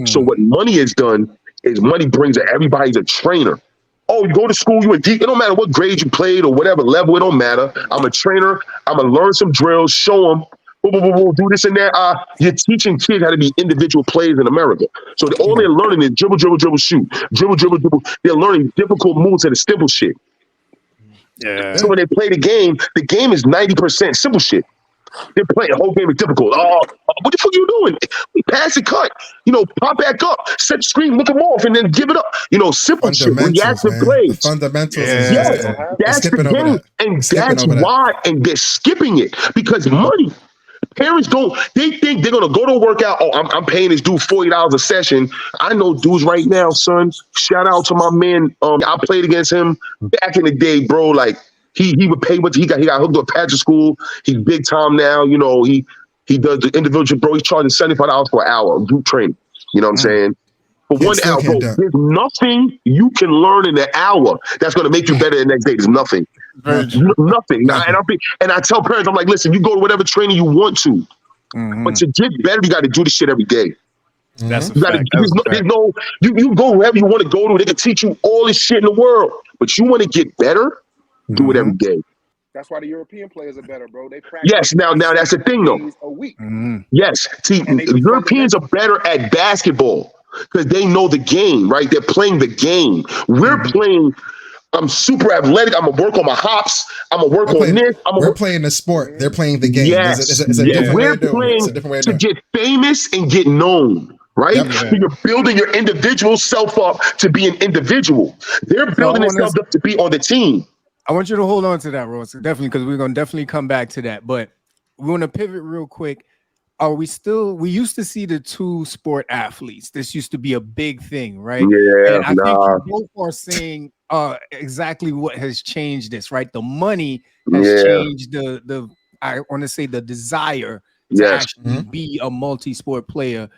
Speaker 3: So what money has done is money brings everybody's a trainer. Oh, you go to school, you a deep. It don't matter what grade you played or whatever level. It don't matter. I'm a trainer. I'm gonna learn some drills, show them. Boom, boom, boom, boom, do this and that. You're teaching kids how to be individual players in America. So all they're learning is dribble, dribble, dribble, shoot. Dribble, dribble, dribble. They're learning difficult moves and the simple shit.
Speaker 2: Yeah.
Speaker 3: So when they play the game is 90% simple shit. They're playing the whole game is difficult. What the fuck are you doing? Pass and cut. Pop back up, set the screen, look them off, and then give it up. Simple shit. Reactive plays.
Speaker 1: The fundamentals.
Speaker 3: Yeah, that's the game. And that's why. And they're skipping it because money. Parents they think they're going to go to a workout. Oh, I'm paying this dude $40 a session. I know dudes right now, son. Shout out to my man. I played against him back in the day, bro. Like, he would pay he got hooked up Patrick School. He's big time now. He does the individual, bro. He's charging $75 for an hour of group training. You know what I'm saying? For 1 hour, bro, there's nothing you can learn in an hour that's going to make you better the next day. There's nothing. Nothing. And I tell parents, I'm like, listen, you go to whatever training you want to, but to get better, you got to do this shit every day.
Speaker 2: That's a
Speaker 3: you
Speaker 2: fact.
Speaker 3: You go wherever you want to go to. They can teach you all this shit in the world, but you want to get better. Do it every day.
Speaker 4: That's why the European players are better, bro. They practice.
Speaker 3: Yes, now that's the thing, though.
Speaker 4: A week.
Speaker 3: Yes, see, the Europeans are better at basketball because they know the game, right? They're playing the game. We're playing. I'm super athletic. I'm gonna work on my hops. I'm gonna work on this.
Speaker 1: We're playing the sport. They're playing the game.
Speaker 3: Yes,
Speaker 1: We're playing
Speaker 3: to get famous and get known. Right?
Speaker 1: Yep.
Speaker 3: So you're building your individual self up to be an individual. They're building themselves up to be on the team.
Speaker 2: I want you to hold on to that, Ross, definitely, because we're going to definitely come back to that. But we want to pivot real quick. We used to see the two sport athletes. This used to be a big thing, right?
Speaker 3: Yeah,
Speaker 2: and I think you both are saying exactly what has changed this, right? The money has changed I want to say the desire to actually be a multi-sport player.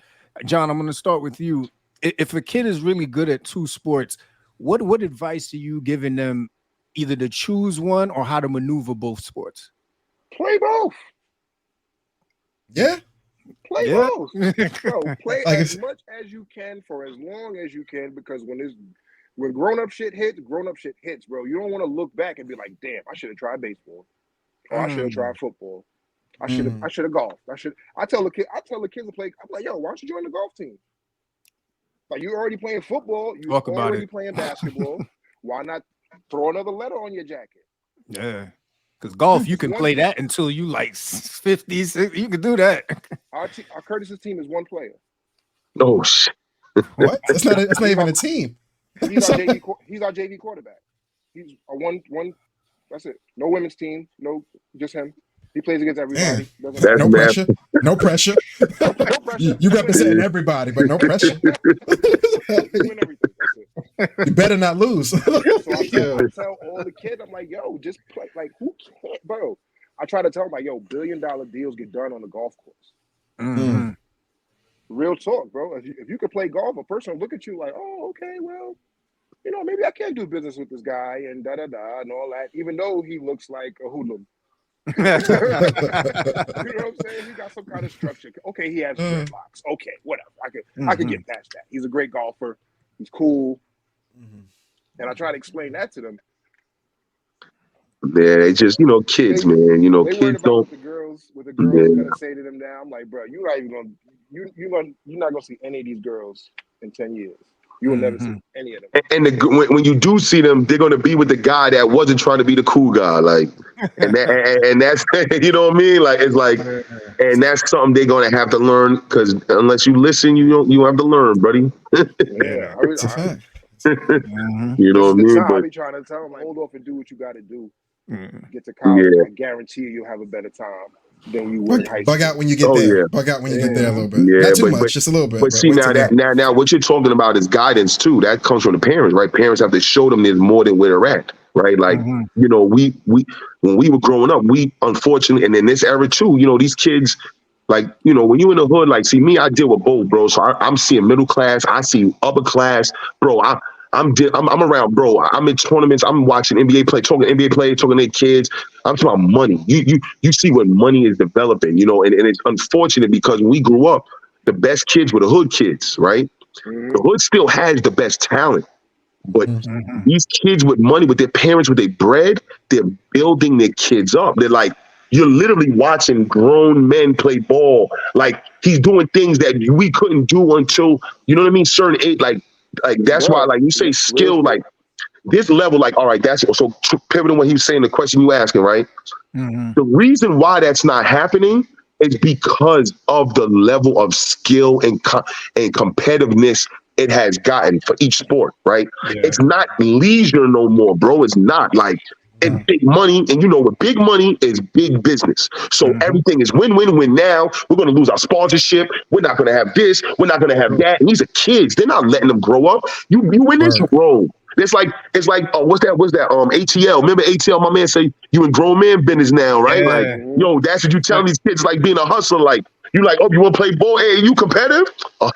Speaker 2: John, I'm going to start with you. If a kid is really good at two sports, what advice are you giving them either to choose one or how to maneuver both sports?
Speaker 4: Play both.
Speaker 1: Yeah.
Speaker 4: Play both. Bro, play as much as you can for as long as you can, because when grown-up shit hits, bro. You don't want to look back and be like, damn, I should have tried baseball. Or I should have tried football. I should have golfed. I tell the kids to play. I'm like, yo, why don't you join the golf team? Like, you're already playing football, you're already playing basketball. Why not throw another letter on your jacket?
Speaker 2: Yeah. Because golf, you can play that until you like 50, 60. You can do that.
Speaker 4: Our Curtis's team is one player.
Speaker 3: Oh, shit.
Speaker 1: What? That's not even a team.
Speaker 4: He's our JV quarterback. He's a one. That's it. No women's team. No, just him. He plays against everybody.
Speaker 1: No pressure. No pressure. You representing everybody, but no pressure.
Speaker 4: Win everything. That's it.
Speaker 1: You better not lose.
Speaker 4: So I tell all the kids, I'm like, yo, just play. Like, who can't, bro? I try to tell them, like, yo, $1 billion deals get done on the golf course.
Speaker 2: Mm-hmm.
Speaker 4: Real talk, bro. If you could play golf, a person will look at you like, oh, okay, well, maybe I can do business with this guy and da-da-da and all that, even though he looks like a hoodlum. You know what I'm saying? He got some kind of structure. Okay, he has dreadlocks. Okay, whatever. I could get past that. He's a great golfer. He's cool. And I try to explain that to them.
Speaker 3: Yeah, they just, kids, man. Kids don't.
Speaker 4: What the girls gonna say to them now? I'm like, bro, you're not gonna see any of these girls in 10 years. You will never see any of them.
Speaker 3: And when you do see them, they're gonna be with the guy that wasn't trying to be the cool guy, like, and that's you know what I mean? Like, it's like, and that's something they're gonna have to learn, because unless you listen, you have to learn, buddy.
Speaker 4: Yeah,
Speaker 1: It's a fact.
Speaker 3: You know what I mean?
Speaker 4: But I be trying to tell them, like, hold off and do what you got to do. Get to college. I guarantee you'll have a better time than you would in high school.
Speaker 1: Bug out when you get there. Bug out when you get there a little bit.
Speaker 3: Yeah,
Speaker 1: not too much, just a little bit.
Speaker 3: But see, now what you're talking about is guidance too. That comes from the parents, right? Parents have to show them there's more than where they're at. right? Like, you know, we when we were growing up, we unfortunately, and in this era too, you know, these kids, like, you know, when you in the hood, like, see me, I deal with both, bro. So I'm seeing middle class, I see upper class, bro. I'm around, bro. I'm in tournaments. I'm watching NBA play, talking NBA players, talking to their kids. I'm talking about money. You see what money is developing, you know, and it's unfortunate because when we grew up, the best kids were the hood kids, right? The hood still has the best talent, but these kids with money, with their parents, with their bread, they're building their kids up. They're like, you're literally watching grown men play ball. Like, he's doing things that we couldn't do until, you know what I mean? Certain age, like that's why,
Speaker 4: Bro,
Speaker 3: like, you say
Speaker 4: real
Speaker 3: skill,
Speaker 4: shit.
Speaker 3: like this level, like, all right, that's so pivoting what he was saying, the question you asking, right? The reason why that's not happening is because of the level of skill and competitiveness it has gotten for each sport, right?
Speaker 2: Yeah.
Speaker 3: It's not leisure no more, bro. It's not like it's big money, and you know what big money is big business. So everything is win-win-win. Now we're gonna lose our sponsorship. We're not gonna have this. We're not gonna have that. And these are kids. They're not letting them grow up. You in this role. It's like what's that ATL. Remember ATL, my man say you in grown man business now, right? Like, yo, that's what you telling these kids, like being a hustler. Like, you like, oh, you want to play ball? Hey, you competitive?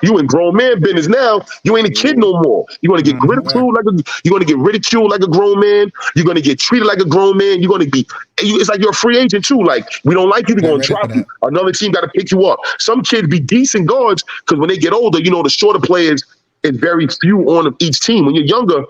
Speaker 3: You in grown man business now. You ain't a kid no more. You're gonna get ridiculed you're gonna get ridiculed like a grown man. You're gonna get treated like a grown man. You're gonna be. It's like you're a free agent too. Like, we don't like you, we're gonna drop you. Another team got to pick you up. Some kids be decent guards because when they get older, you know, the shorter players, it's very few on each team. When you're younger,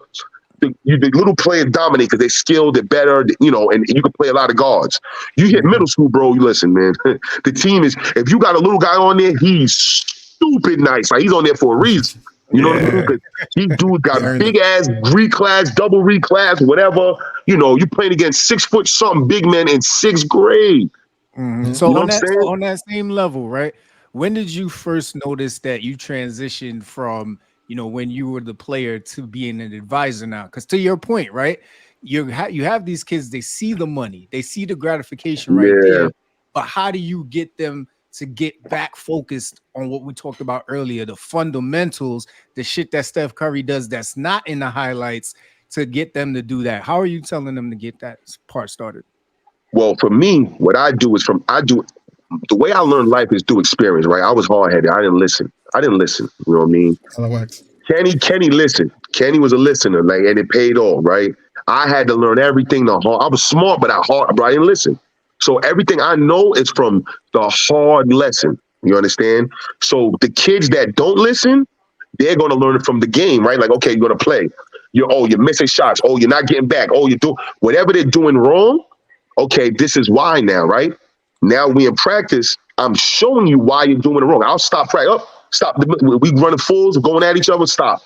Speaker 3: the little players dominate because they're skilled, they're better, you know, and you can play a lot of guards. You hit middle school, bro, you listen, man. The team is, if you got a little guy on there, he's stupid nice. Like, he's on there for a reason. You know what I mean? Because he dude got big ass reclass, double reclass, whatever. You know, you playing against 6 foot something big men in 6th grade.
Speaker 2: So
Speaker 3: You know
Speaker 2: on
Speaker 3: what I'm
Speaker 2: that
Speaker 3: saying?
Speaker 2: on that same level, right? When did you first notice that you transitioned from, you know, when you were the player to being an advisor now? Because to your point, right? You have these kids, they see the money, they see the gratification right there. But how do you get them to get back focused on what we talked about earlier, the fundamentals, the shit that Steph Curry does that's not in the highlights, to get them to do that? How are you telling them to get that part started?
Speaker 3: Well, for me, what I do is the way I learned life is through experience, right? I was hard-headed. I didn't listen. You know what I mean? Kenny listened. Kenny was a listener, like, and it paid off, right? I had to learn everything the hard. I was smart, but I didn't listen. So everything I know is from the hard lesson. You understand? So the kids that don't listen, they're going to learn it from the game, right? Like, okay, you're going to play. You're missing shots. Oh, you're not getting back. Oh, you're doing whatever they're doing wrong. Okay, this is why now, right? Now we in practice, I'm showing you why you're doing it wrong. I'll stop practice. Stop. We running fools, going at each other. Stop.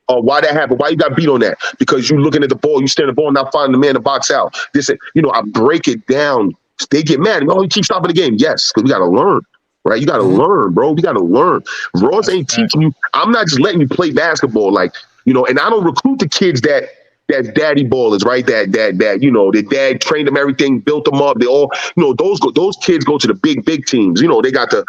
Speaker 3: Why that happened? Why you got beat on that? Because you looking at the ball, you staring at the ball, not finding the man to box out. This, you know, I break it down. They get mad. Oh, you keep stopping the game. Yes, because we got to learn, right? You got to learn, bro. We got to learn. Ross ain't teaching you. I'm not just letting you play basketball, like, you know. And I don't recruit the kids that's daddy ballers, right? That you know, their dad trained them everything, built them up. They all, you know, those kids go to the big teams. You know, they got the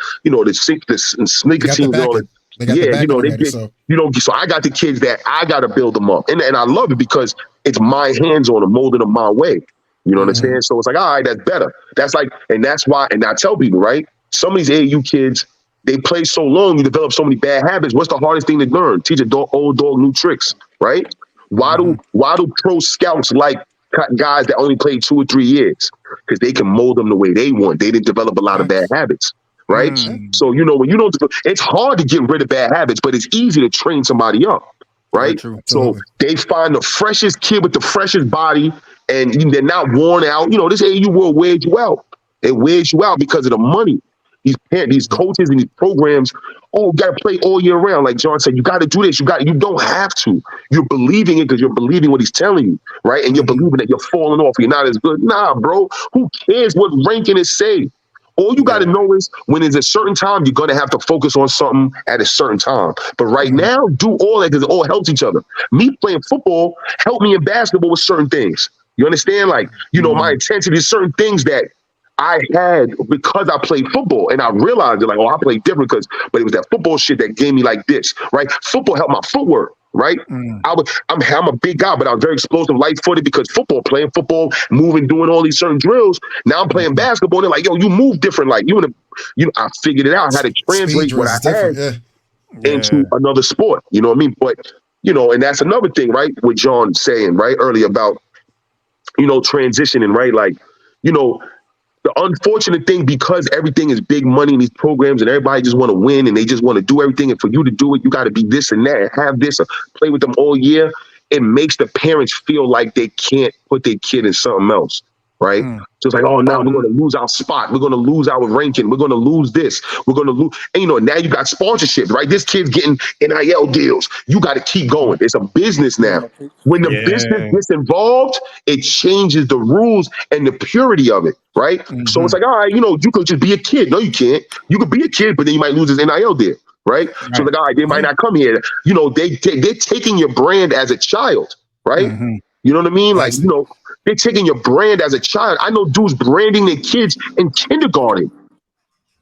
Speaker 3: sneaker teams and all that. Yeah, you know, they get, you know, so I got the kids that I got to build them up. And I love it because it's my hands on them, molding them my way. You know what I'm saying? So it's like, all right, that's better. That's like, and that's why, and I tell people, right? Some of these AAU kids, they play so long, you develop so many bad habits. What's the hardest thing to learn? Teach old dog new tricks, right? Why do pro scouts like guys that only played 2 or 3 years? Because they can mold them the way they want. They didn't develop a lot of bad habits. Right. So, you know, when you don't, it's hard to get rid of bad habits, but it's easy to train somebody up. Right. So they find the freshest kid with the freshest body and they're not worn out. You know, this AAU world wears you out. It wears you out because of the money. These coaches and these programs, you got to play all year round. Like John said, you got to do this. You don't have to. You're believing it because you're believing what he's telling you. Right. And you're believing that you're falling off. You're not as good. Nah, bro. Who cares what ranking is say? All you got to know is when there's a certain time, you're going to have to focus on something at a certain time. But right now, do all that because it all helps each other. Me playing football helped me in basketball with certain things. You understand? Like, you know, my intensity is certain things that I had because I played football. And I realized, like, I played different but it was that football shit that gave me like this, right? Football helped my footwork. right? I'm a big guy, but I'm very explosive, light-footed because playing football, moving, doing all these certain drills. Now I'm playing basketball, and they're like, yo, you move different. Like I figured it out how to
Speaker 1: Speed
Speaker 3: translate what
Speaker 1: drills
Speaker 3: I
Speaker 1: is different.
Speaker 3: had
Speaker 1: Yeah.
Speaker 3: into another sport. You know what I mean? But and that's another thing, right? What John saying right earlier about transitioning, right? Like, the unfortunate thing, because everything is big money in these programs and everybody just want to win and they just want to do everything. And for you to do it, you got to be this and that and have this or play with them all year. It makes the parents feel like they can't put their kid in something else, right? So it's like, oh, now we're going to lose our spot. We're going to lose our ranking. We're going to lose this. We're going to lose. And, now you got sponsorship, right? This kid's getting NIL deals. You got to keep going. It's a business now. When the business gets involved, it changes the rules and the purity of it, right? So it's like, all right, you could just be a kid. No, you can't. You could be a kid, but then you might lose his NIL deal, right? So like, all right, they might not come here. They're taking your brand as a child, right? You know what I mean? Like, they're taking your brand as a child. I know dudes branding their kids in kindergarten.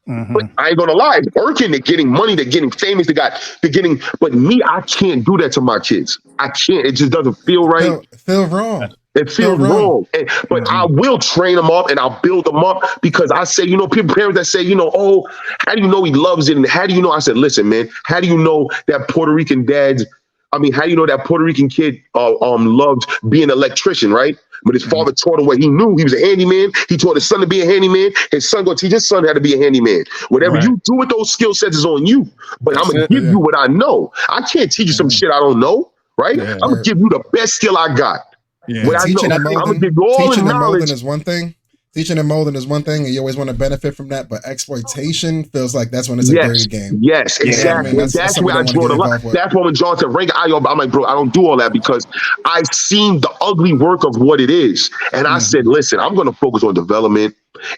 Speaker 3: But I ain't gonna lie, it's working. They're getting money. They're getting famous. But me, I can't do that to my kids. I can't. It just doesn't feel right.
Speaker 1: Feel wrong.
Speaker 3: It feels wrong. But I will train them up and I'll build them up because I say, parents that say, oh, how do you know he loves it? And how do you know? I said, listen, man, how do you know that Puerto Rican how do you know that Puerto Rican kid loved being an electrician, right? But his father taught him what he knew. He was a handyman. He taught his son to be a handyman. His son going to teach his son how to be a handyman. Whatever you do with those skill sets is on you. But I'm going to give you what I know. I can't teach you some shit I don't know, right? I'm going to give you the best skill I got. What I know. I'm going to give you all the knowledge.
Speaker 1: Is one thing. Teaching and molding is one thing, and you always want to benefit from that. But exploitation feels like that's when it's a graded game.
Speaker 3: Yes, exactly. I mean, that's where I draw the line. That's when John said, rank, I'm like, bro, I don't do all that because I've seen the ugly work of what it is. And I said, listen, I'm going to focus on development,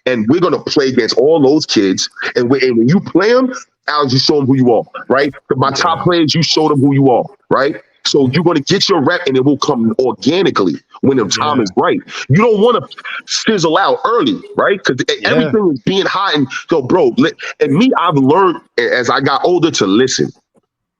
Speaker 3: and we're going to play against all those kids. And when you play them, Alex, you show them who you are, right? My top players, you show them who you are, right? So you're going to get your rep and it will come organically when the time is right. You don't want to fizzle out early, right? Because everything is being hot. And so, bro, and me, I've learned as I got older to listen.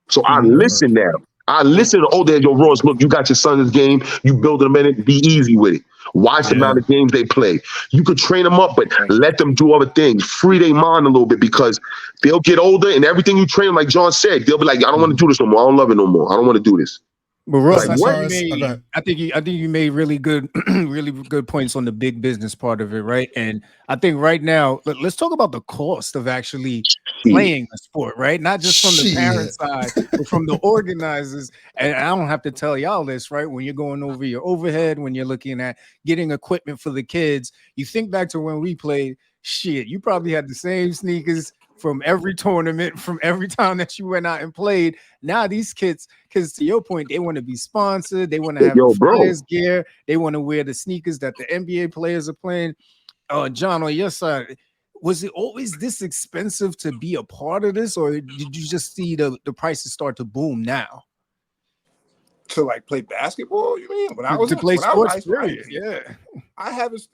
Speaker 3: So I listen now. I listen to older, yo, Ross, look, you got your son's game. You build them in it. Be easy with it. Watch the amount of games they play. You could train them up, but let them do other things. Free their mind a little bit because they'll get older and everything you train them, like John said, they'll be like, I don't want to do this no more. I don't love it no more. I don't want to do this.
Speaker 2: But Russ, I think you made really good points on the big business part of it, right? And I think right now, let's talk about the cost of actually playing a sport, right? Not just from the parent side, but from the organizers. And I don't have to tell y'all this, right? When you're going over your overhead, when you're looking at getting equipment for the kids, you think back to when we played. Shit, you probably had the same sneakers from every tournament, from every time that you went out and played. Now these kids, because to your point, they want to be sponsored. They want to have the Flyers gear. They want to wear the sneakers that the NBA players are playing. John, on your side, was it always this expensive to be a part of this, or did you just see the prices start to boom now?
Speaker 5: To like play basketball, you mean? When I was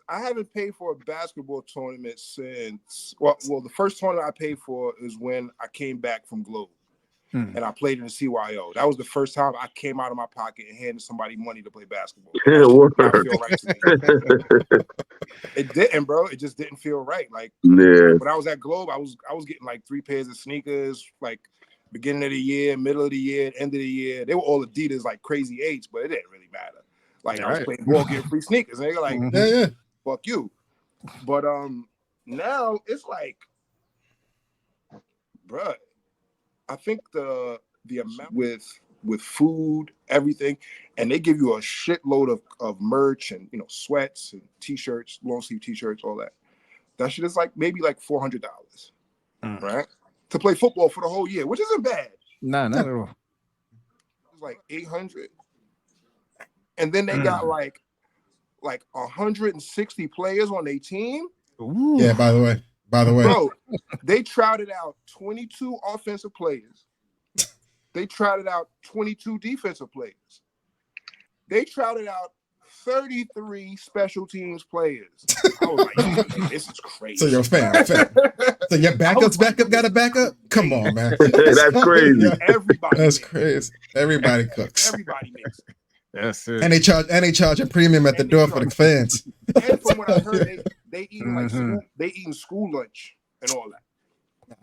Speaker 5: I haven't paid for a basketball tournament since well the first tournament I paid for is when I came back from Globe and I played in the CYO. That was the first time I came out of my pocket and handed somebody money to play basketball. That feel right to me. It didn't, bro. It just didn't feel right. Like when I was at Globe, I was getting like 3 pairs of sneakers, like beginning of the year, middle of the year, end of the year. They were all Adidas, like crazy H's, but it didn't really matter. Like I was playing ball, getting free sneakers, and they were like, fuck you. But now it's like, bruh, I think the amount with food, everything, and they give you a shitload of merch and sweats and t-shirts, long sleeve t-shirts, all that. That shit is like maybe like $400, right? To play football for the whole year, which isn't bad.
Speaker 2: Nah, not at all.
Speaker 5: It's like 800, and then they got like 160 players on their team.
Speaker 2: Ooh.
Speaker 1: Yeah, by the way,
Speaker 5: bro, they trotted out 22 offensive players. They trotted out 22 defensive players. They trotted out 33 special teams players. I was like, this is crazy.
Speaker 1: So your fam. So your backup's backup got a backup? Come on, man.
Speaker 3: That's crazy.
Speaker 5: Everybody.
Speaker 1: That's
Speaker 5: mixed.
Speaker 1: crazy. Everybody cooks.
Speaker 5: Everybody mixed.
Speaker 2: That's it.
Speaker 1: And they charge a premium at the door for the fans.
Speaker 5: And from what I heard, they eating like they eating school lunch and all that.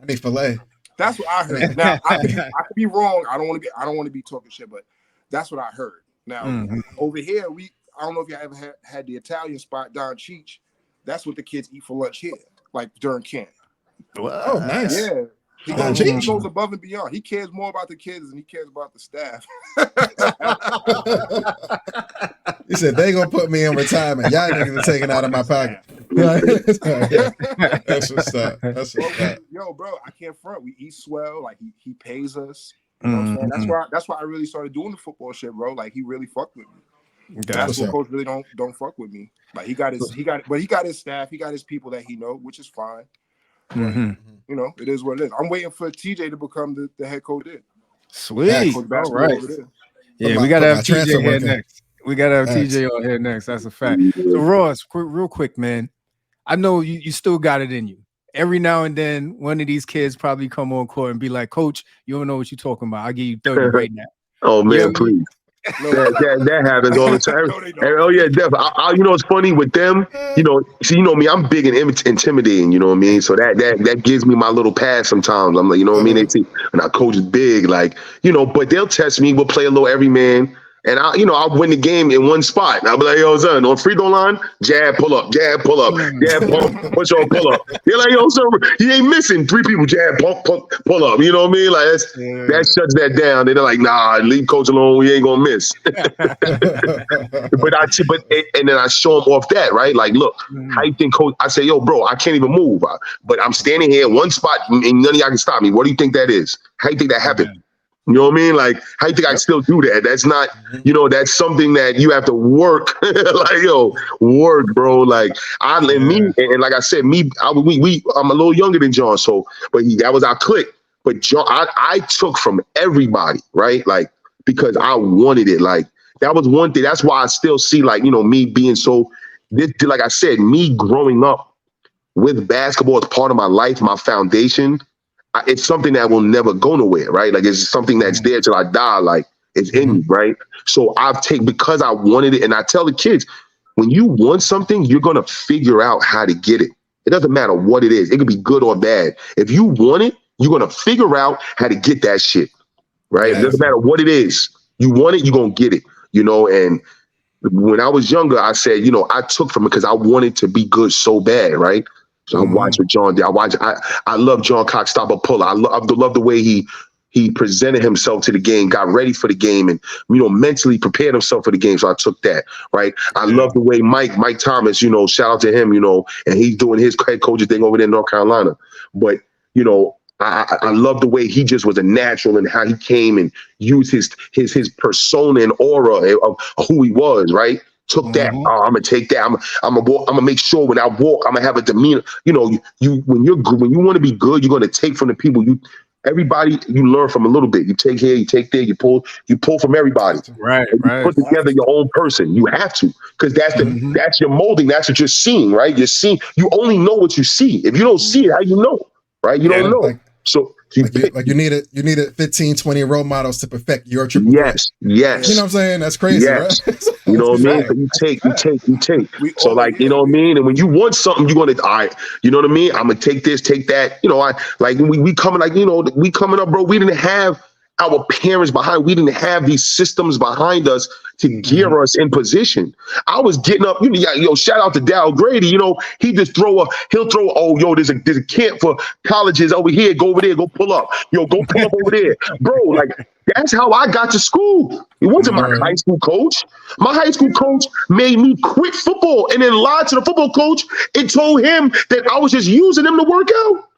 Speaker 1: I need filet.
Speaker 5: That's what I heard. Now I could be wrong. I don't want to be talking shit, but that's what I heard. Now over here, I don't know if you ever had the Italian spot Don Cheech. That's what the kids eat for lunch here, like during camp.
Speaker 1: Oh, nice.
Speaker 5: Yeah. He goes above and beyond. He cares more about the kids than he cares about the staff.
Speaker 1: He said they gonna put me in retirement. Y'all niggas are taking out of my pocket. That's what's up. That's what's up.
Speaker 5: Yo, bro, I can't front. We eat swell. Like he pays us. You know what I'm saying? That's why I really started doing the football shit, bro. Like he really fucked with me. That's what coach really don't fuck with me. Like he got his staff, he got his people that he know, which is fine. You know, it is what it is. I'm waiting for TJ to become the head coach there.
Speaker 2: Sweet. All right. Yeah, we gotta have TJ here next. We gotta have TJ on here next. That's a fact. So Ross, real quick, man. I know you still got it in you. Every now and then, one of these kids probably come on court and be like, "Coach, you don't know what you're talking about. I'll give you 30 right now." Oh
Speaker 3: man, please. That happens all the time. Oh yeah, definitely. You know, it's funny with them. You know, see, you know me. I'm big and intimidating. You know what I mean? So that gives me my little pass sometimes. I'm like, you know what I mean? They see, and our coach is big, like, you know. But they'll test me. We'll play a little every man. And I'll win the game in one spot. I'll be like, yo, son, on free throw line, jab, pull up, jab, pull up, jab, push on, pull up. They're like, yo, son, he ain't missing 3 people, jab, pull up. You know what I mean? Like that shuts that down. They're like, nah, leave coach alone. We ain't gonna miss. And then I show them off that, right? Like, look, how you think, coach? I say, yo, bro, I can't even move, but I'm standing here in one spot, and none of y'all can stop me. What do you think that is? How you think that happened? You know what I mean? Like, how you think I still do that? That's not, you know, that's something that you have to work. Like, yo, work, bro. Like, and like I said, I'm a little younger than John, but that was our clique. But John, I took from everybody, right? Like, because I wanted it. Like, that was one thing. That's why I still see, like, you know, me being like I said, me growing up with basketball as part of my life, my foundation. It's something that will never go nowhere, right? Like it's something that's there till I die. Like it's in me, right? So because I wanted it, and I tell the kids, when you want something, you're gonna figure out how to get it. It doesn't matter what it is. It could be good or bad. If you want it, you're gonna figure out how to get that shit, right? It doesn't matter what it is. You want it, you're gonna get it, you know. And when I was younger, I said, you know, I took from it because I wanted to be good so bad, right? So I watch what John did. I love John Cox stop a puller. I love the way he presented himself to the game, got ready for the game, and, you know, mentally prepared himself for the game. So I took that, right? I love the way Mike Thomas, you know, shout out to him, you know, and he's doing his head coaching thing over there in North Carolina. But, you know, I love the way he just was a natural and how he came and used his persona and aura of who he was, right? Took that. I'm gonna take that. I'm gonna make sure when I walk, I'm gonna have a demeanor. You know, when you want to be good, you're gonna take from the people. Everybody you learn from a little bit. You take here, you take there, you pull from everybody.
Speaker 2: Right.
Speaker 3: Put together your own person. You have to, because that's your molding. That's what you're seeing, right? You're seeing. You only know what you see. If you don't see it, how you know, right? You don't know. So you
Speaker 1: needed 15, 20 role models to perfect your triple.
Speaker 3: Yes.
Speaker 1: You know what I'm saying? That's crazy, right?
Speaker 3: You know what I mean? So you take. So like, you know what I mean? And when you want something, you're gonna, all right, you know what I mean? I'm gonna take this, take that. You know, we coming, like, you know, we coming up, bro. We didn't have our parents behind. We didn't have these systems behind us to gear us in position. I was getting up, shout out to Dal Grady. You know, he'll throw, oh, yo, there's a camp for colleges over here. Go over there, go pull up. Yo, go pull up over there. Bro, like, that's how I got to school. It wasn't my high school coach. My high school coach made me quit football and then lied to the football coach and told him that I was just using him to work out.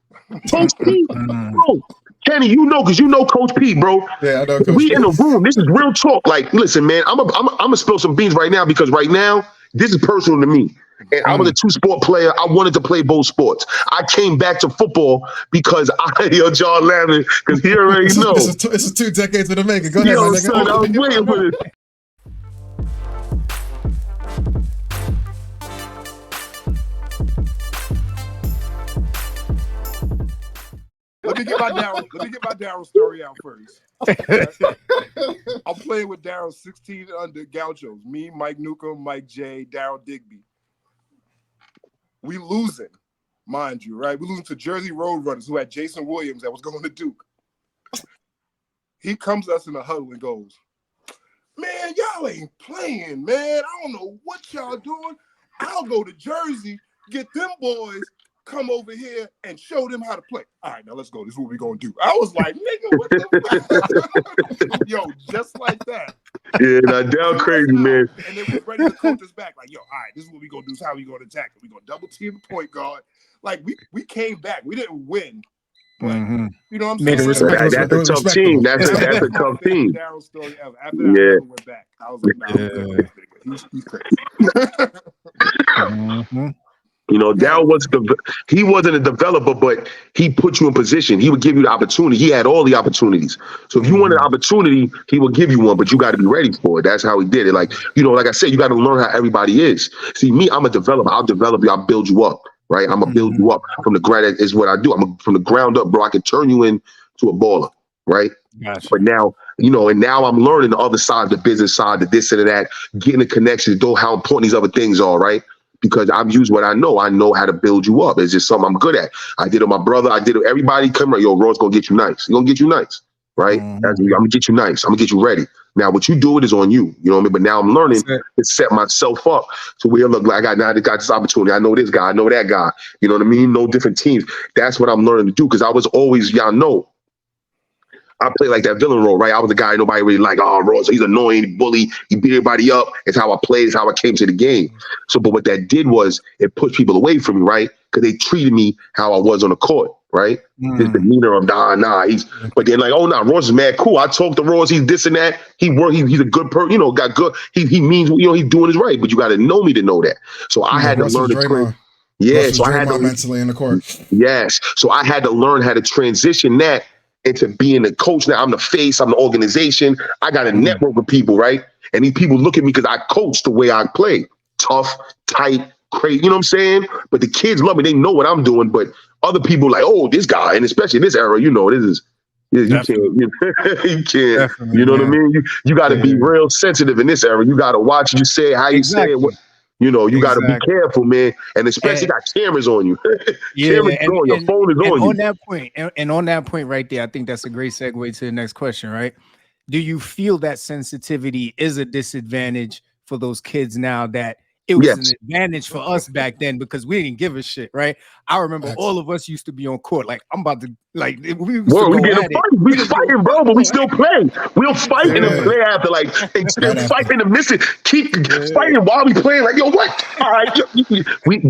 Speaker 3: Coach P, bro. Kenny, you know, because you know Coach P, bro.
Speaker 1: Yeah, I know Coach
Speaker 3: We
Speaker 1: P.
Speaker 3: in the room. This is real talk. Like, listen, man, I'm gonna spill some beans right now, because right now, this is personal to me. And I was a two-sport player. I wanted to play both sports. I came back to football because John laughing, because he already know.
Speaker 1: This is 2 decades in the making. Go ahead, my nigga.
Speaker 3: Son, I was waiting for this.
Speaker 5: get my Daryl story out first. I'm playing with Daryl 16 under Gauchos. Me, Mike Newcomb, Mike J, Daryl Digby. We losing, mind you, right? We losing to Jersey Roadrunners, who had Jason Williams that was going to Duke. He comes to us in the huddle and goes, "Man, y'all ain't playing, man. I don't know what y'all doing. I'll go to Jersey, get them boys, come over here and show them how to play. All right, now let's go. This is what we're going to do." I was like, nigga, what the fuck? Yo, just like that.
Speaker 3: Yeah, now down crazy, man.
Speaker 5: And then we ready to coach us back. Like, yo, all right, this is what we're going to do. This is how we're going to attack it. We're going to double team the point guard. Like, we came back. We didn't win. But, you know what I'm saying?
Speaker 3: That's a tough team. That's a tough team.
Speaker 5: Daryl's story ever. After that, I never went back. I was like, nah, he's crazy.
Speaker 3: You know, Daryl he wasn't a developer, but he put you in position. He would give you the opportunity. He had all the opportunities. So if you want an opportunity, he will give you one, but you got to be ready for it. That's how he did it. Like, you know, like I said, you got to learn how everybody is. See, me, I'm a developer. I'll develop you. I'll build you up. Right, I'm gonna build you up from the ground. Is what I do. From the ground up, bro. I can turn you into a baller, right?
Speaker 2: Gotcha.
Speaker 3: But now, you know, and now I'm learning the other side, the business side, the this and that, getting the connections, know how important these other things are, right? Because I've used what I know. I know how to build you up. It's just something I'm good at. I did it with my brother. I did it. Everybody come right. Yo, Ron's gonna get you nice. He's gonna get you nice, right? I'm gonna get you nice. I'm gonna get you ready. Now, what you do it is on you. You know what I mean? But now I'm learning to set myself up to where, look, like I got this opportunity. I know this guy. I know that guy. You know what I mean? No different teams. That's what I'm learning to do because I was always, y'all know, I play like that villain role, right? I was the guy nobody really like. Oh, Ross, he's annoying, bully. He beat everybody up. It's how I played. It's how I came to the game. So, but what that did was it pushed people away from me, right? Because they treated me how I was on the court, right? His demeanor of but then like, oh no, Ross is mad cool. I talked to Ross. He's this and that. He's a good person. You know, got good. He means, you know, he's doing his right. But you got to know me to know that. So I had to learn to. Yeah, so I had to
Speaker 1: mentally in the court.
Speaker 3: Yes, so I had to learn how to transition that into being a coach. Now I'm the face, I'm the organization. I got a network of people, right? And these people look at me because I coach the way I play. Tough, tight, crazy, you know what I'm saying? But the kids love me. They know what I'm doing. But other people like, oh, this guy, and especially in this era, you know, you can't, you know what I mean? You got to be real sensitive in this era. You got to watch what you say, how you say it. You know, you got to be careful, man. And especially got cameras on you. Cameras on your phone is on you.
Speaker 2: On that point, and on that point right there, I think that's a great segue to the next question, right? Do you feel that sensitivity is a disadvantage for those kids now that it was an advantage for us back then because we didn't give a shit, right? I remember all of us used to be on court. Like, I'm about to, like, we
Speaker 3: fighting, bro, but we still play. We'll fight in the play after, like, fighting the missing, keep fighting while we playing. Like, yo, what? All right,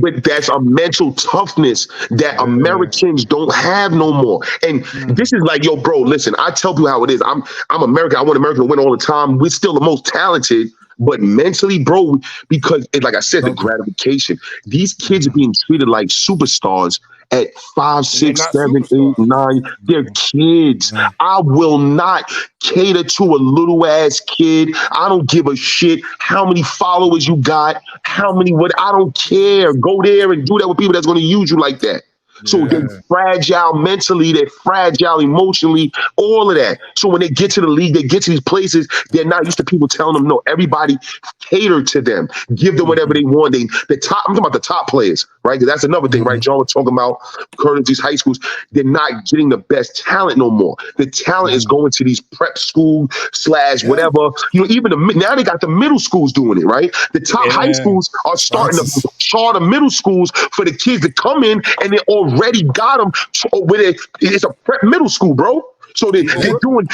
Speaker 3: but that's a mental toughness that Americans don't have no more. And this is like, yo, bro, listen, I tell you how it is. I'm American. I want America to win all the time. We're still the most talented. But mentally, bro, because like I said, the gratification, these kids are being treated like superstars at 5, 6, 7, 8, 9. They're kids. I will not cater to a little ass kid. I don't give a shit how many followers you got, I don't care. Go there and do that with people that's going to use you like that. So they're fragile mentally, they're fragile emotionally, all of that. So when they get to the league, they get to these places, they're not used to people telling them no. Everybody cater to them, give them whatever they want. I'm talking about the top players, right? Because that's another thing, right? John was talking about current these high schools. They're not getting the best talent no more. The talent is going to these prep school / whatever. You know, even now they got the middle schools doing it, right? The top high schools are starting to charter middle schools for the kids to come in, and they already got them with it's a prep middle school, bro. So they're doing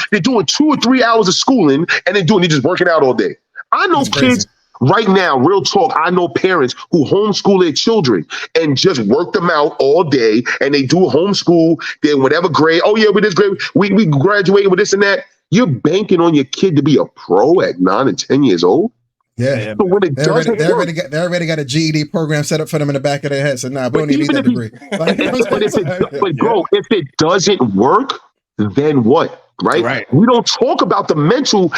Speaker 3: 2 or 3 hours of schooling, and they're just working out all day. I know kids right now, real talk. I know parents who homeschool their children and just work them out all day, and they do homeschool. Then whatever grade. Oh yeah, with this grade, we graduated with this and that. You're banking on your kid to be a pro at 9 and 10 years old.
Speaker 1: Yeah,
Speaker 3: but when they
Speaker 1: already got a GED program set up for them in the back of their head. So we don't need that degree.
Speaker 3: But bro, if it doesn't work, then what? Right? We don't talk about the mental.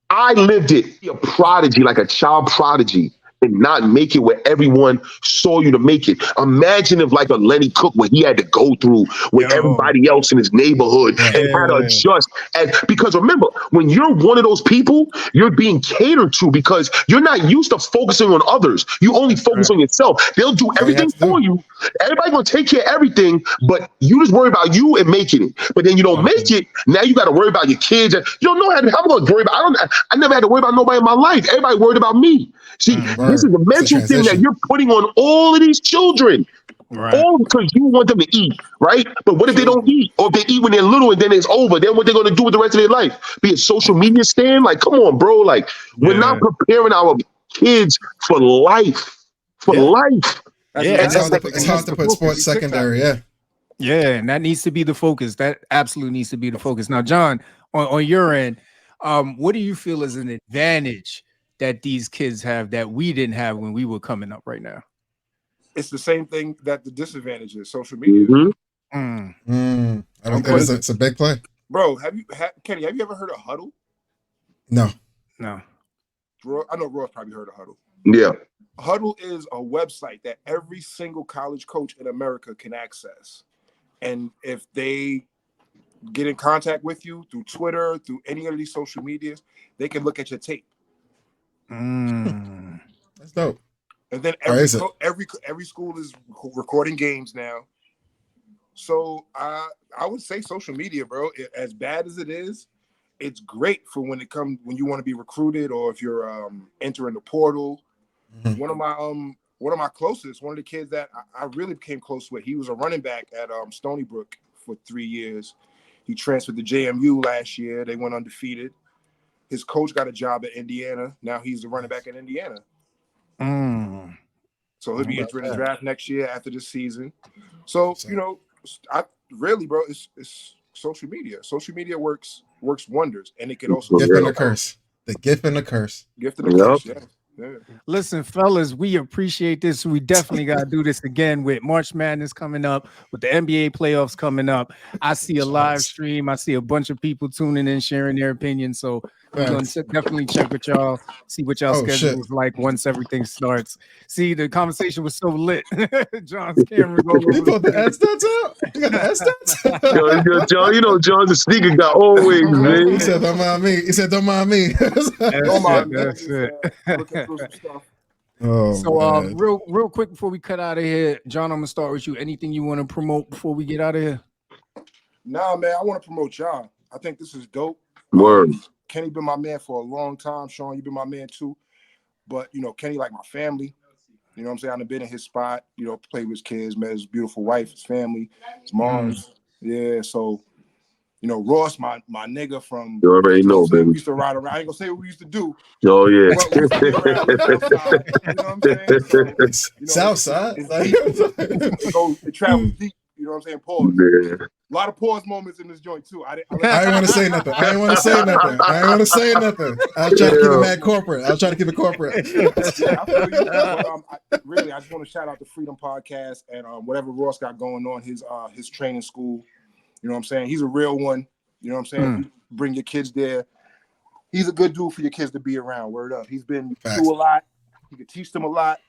Speaker 3: I lived it. A prodigy, like a child prodigy. and not make it where everyone saw you to make it. Imagine if like a Lenny Cook, what he had to go through with everybody else in his neighborhood and had to adjust. Because remember, when you're one of those people, you're being catered to because you're not used to focusing on others. You only focus on yourself. They'll do everything for you. Everybody's gonna take care of everything, but you just worry about you and making it. But then you don't make it. Now you got to worry about your kids. You don't know how I'm going to worry about. I never had to worry about nobody in my life. Everybody worried about me. See, this is a mental thing that you're putting on all of these children. All because you want them to eat, right? But what if they don't eat? Or if they eat when they're little and then it's over? Then what they're going to do with the rest of their life? Be a social media stand? Like, come on, bro. Like, we're not preparing our kids for life. For life.
Speaker 1: It's hard to put sports secondary,
Speaker 2: Yeah, and that needs to be the focus. That absolutely needs to be the focus. Now, John, on your end, what do you feel is an advantage that these kids have that we didn't have when we were coming up right now?
Speaker 5: It's the same thing that the disadvantage is, social media.
Speaker 1: I don't think it's a big play.
Speaker 5: Bro, Kenny, have you ever heard of Huddle?
Speaker 1: No.
Speaker 2: No.
Speaker 5: I know Ross probably heard of Huddle.
Speaker 3: Yeah.
Speaker 5: Huddle is a website that every single college coach in America can access. And if they get in contact with you through Twitter, through any of these social medias, they can look at your tape.
Speaker 1: That's dope.
Speaker 5: And then every school is recording games now. So I would say social media, bro, as bad as it is, it's great for when you want to be recruited or if you're entering the portal. One of my closest, one of the kids that I really became close with, he was a running back at Stony Brook for 3 years. He transferred to JMU last year. They went undefeated. His coach got a job at Indiana. Now he's the running back at Indiana. So he'll be entering the draft next year after this season. So, I really, bro, it's social media. Social media works wonders, and it can also
Speaker 1: gift and a curse. The gift and the curse.
Speaker 5: Gift and the curse. Yeah.
Speaker 2: Listen, fellas, we appreciate this. We definitely got to do this again with March Madness coming up, with the NBA playoffs coming up. I see a live stream. I see a bunch of people tuning in, sharing their opinions. So we're going to definitely check with y'all, see what y'all schedule is like once everything starts. See, the conversation was so lit. John's camera going over.
Speaker 1: You put the stats out? You got the stats?
Speaker 3: John, John's a sneaker guy always, man.
Speaker 1: He said, don't mind me. Don't mind me.
Speaker 5: Don't mind me.
Speaker 2: That's it.
Speaker 1: Oh,
Speaker 2: so real quick before we cut out of here, John, I'm gonna start with you. Anything you want to promote before we get out of here?
Speaker 5: Nah, man, I want to promote y'all. I think this is dope.
Speaker 3: Word.
Speaker 5: Kenny been my man for a long time. Shawn, you been my man too. But Kenny like my family. You know what I'm saying? I've been in his spot, played with his kids, met his beautiful wife, his family, his moms. Yeah, so Ross, my nigga from
Speaker 3: you already know, baby.
Speaker 5: We used to ride around. I ain't gonna say what we used to do.
Speaker 3: Oh yeah.
Speaker 5: But we used to be around the Southside, you know what I'm saying? So, it travels deep, you know what I'm saying? Pause. Yeah. A lot of pause moments in this joint too. I didn't
Speaker 1: want to say nothing. I was trying to keep it mad corporate. I was trying to keep it corporate.
Speaker 5: Yeah, I feel you. But, I just want to shout out the Freedom Podcast and whatever Ross got going on, his training school. You know what I'm saying? He's a real one. You know what I'm saying? You bring your kids there. He's a good dude for your kids to be around. Word up. He's been through a lot. You can teach them a lot.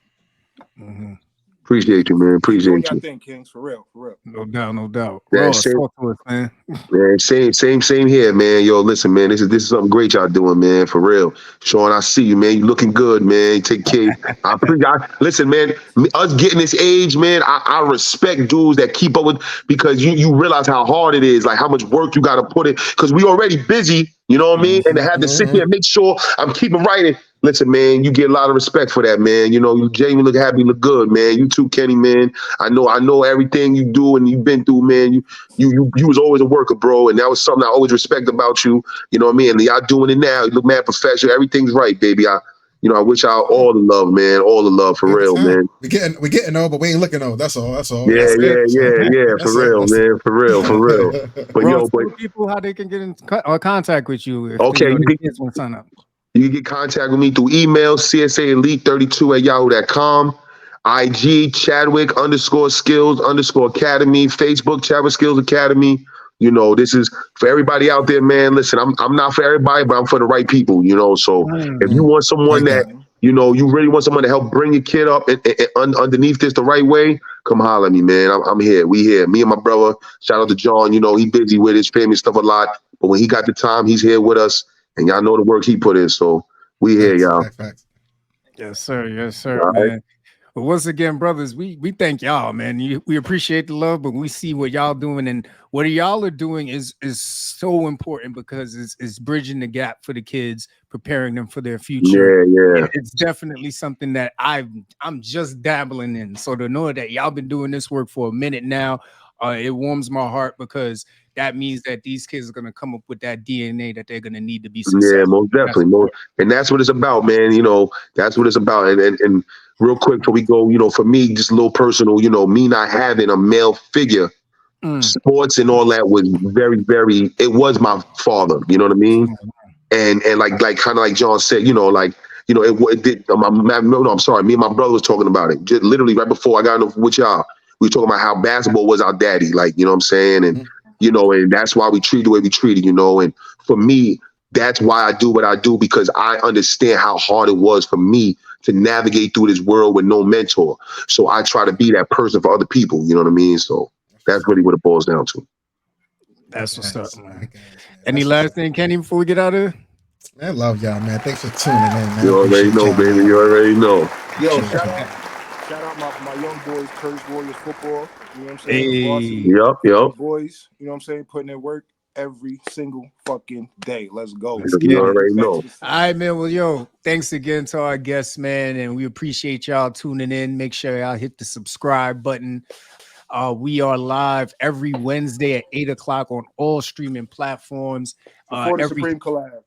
Speaker 3: Appreciate you, man. Appreciate you.
Speaker 5: Thing, Kings, for real.
Speaker 2: No doubt.
Speaker 3: Yeah,
Speaker 2: Ross, talk to us, man.
Speaker 3: Man, same here, man. Yo, listen, man. This is something great y'all doing, man. For real, Shawn. I see you, man. You looking good, man. You take care. Listen, man. Us getting this age, man. I respect dudes that keep up with because you realize how hard it is, like how much work you got to put in. Because we already busy, you know what I mean. And to have to sit here and make sure I'm keeping writing. Listen, man, you get a lot of respect for that, man. You Jamie look happy, look good, man. You too, Kenny, man. I know everything you do and you've been through, man. You was always a worker, bro, and that was something I always respect about you. You know what I mean? And y'all doing it now. You look mad professional. Everything's right, baby. I wish y'all all the love, man. All the love, for real, man.
Speaker 1: We getting old, but we ain't looking old. That's all.
Speaker 3: Yeah. For real, man. For real. But
Speaker 2: Ross, people how they can get in contact with you.
Speaker 3: Okay,
Speaker 2: you kids want to sign up.
Speaker 3: You can get contact with me through email, csaelite32@yahoo.com, IG, Chadwick_Skills_Academy, Facebook, Chadwick Skills Academy. This is for everybody out there, man. Listen, I'm not for everybody, but I'm for the right people, so if you want someone that you know, you really want someone to help bring your kid up and underneath this the right way, come holler at me, man. I'm here. We here. Me and my brother, shout out to John, you know, he busy with his family stuff a lot. But when he got the time, he's here with us. And y'all know the work he put in. So we here, y'all.
Speaker 1: Facts.
Speaker 2: Yes, sir. Yes, sir,
Speaker 3: All
Speaker 2: man.
Speaker 3: right.
Speaker 2: But once again, brothers, we thank y'all, man. We appreciate the love, but we see what y'all doing, and what y'all are doing is so important because it's bridging the gap for the kids, preparing them for their future.
Speaker 3: Yeah.
Speaker 2: It's definitely something that I'm just dabbling in. So to know that y'all been doing this work for a minute now, it warms my heart because that means that these kids are gonna come up with that DNA that they're gonna need to be successful.
Speaker 3: Yeah, most definitely. And that's what it's about, man. You know, that's what it's about. And real quick before we go, you know, for me, just a little personal, you know, me not having a male figure, sports and all that was very, very, it was my father, you know what I mean? And like kind of like John said, you know, like, you know, it did, I'm sorry, me and my brother was talking about it. Just literally right before I got with y'all, we were talking about how basketball was our daddy, like, you know what I'm saying? And, you know, and that's why we treat the way we treated, you know, and for me, that's why I do what I do, because I understand how hard it was for me to navigate through this world with no mentor. So I try to be that person for other people, you know what I mean? So that's really what it boils down to.
Speaker 2: That's what's up, man. Any last thing, Kenny, before we get out of here?
Speaker 1: Man, I love y'all, man. Thanks for tuning in, man.
Speaker 3: You already know, baby. You already know.
Speaker 5: Yo, shout out my young boys, Curse Warriors football. You know what I'm saying?
Speaker 3: Hey. Yep.
Speaker 5: Boys, you know what I'm saying? Putting in work every single fucking day. Let's go.
Speaker 3: You already know.
Speaker 2: All right, man. Well, yo, thanks again to our guests, man. And we appreciate y'all tuning in. Make sure y'all hit the subscribe button. We are live every Wednesday at 8 o'clock on all streaming platforms.
Speaker 5: Before the Supreme collab.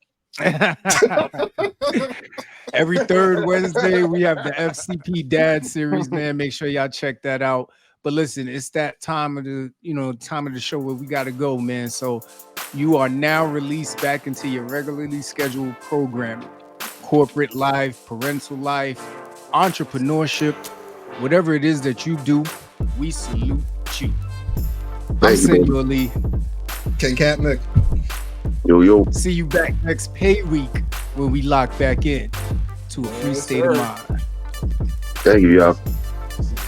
Speaker 2: Every third Wednesday, we have the FCP Dad series, man. Make sure y'all check that out. But listen, it's that time of the show where we got to go, man. So you are now released back into your regularly scheduled programming. Corporate life, parental life, entrepreneurship, whatever it is that you do, we salute you. I'm Senor Lee.
Speaker 1: King Katnick.
Speaker 3: Yo.
Speaker 2: See you back next pay week when we lock back in to a free state of mind.
Speaker 3: Thank you, y'all.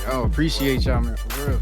Speaker 2: Appreciate y'all, man, for real.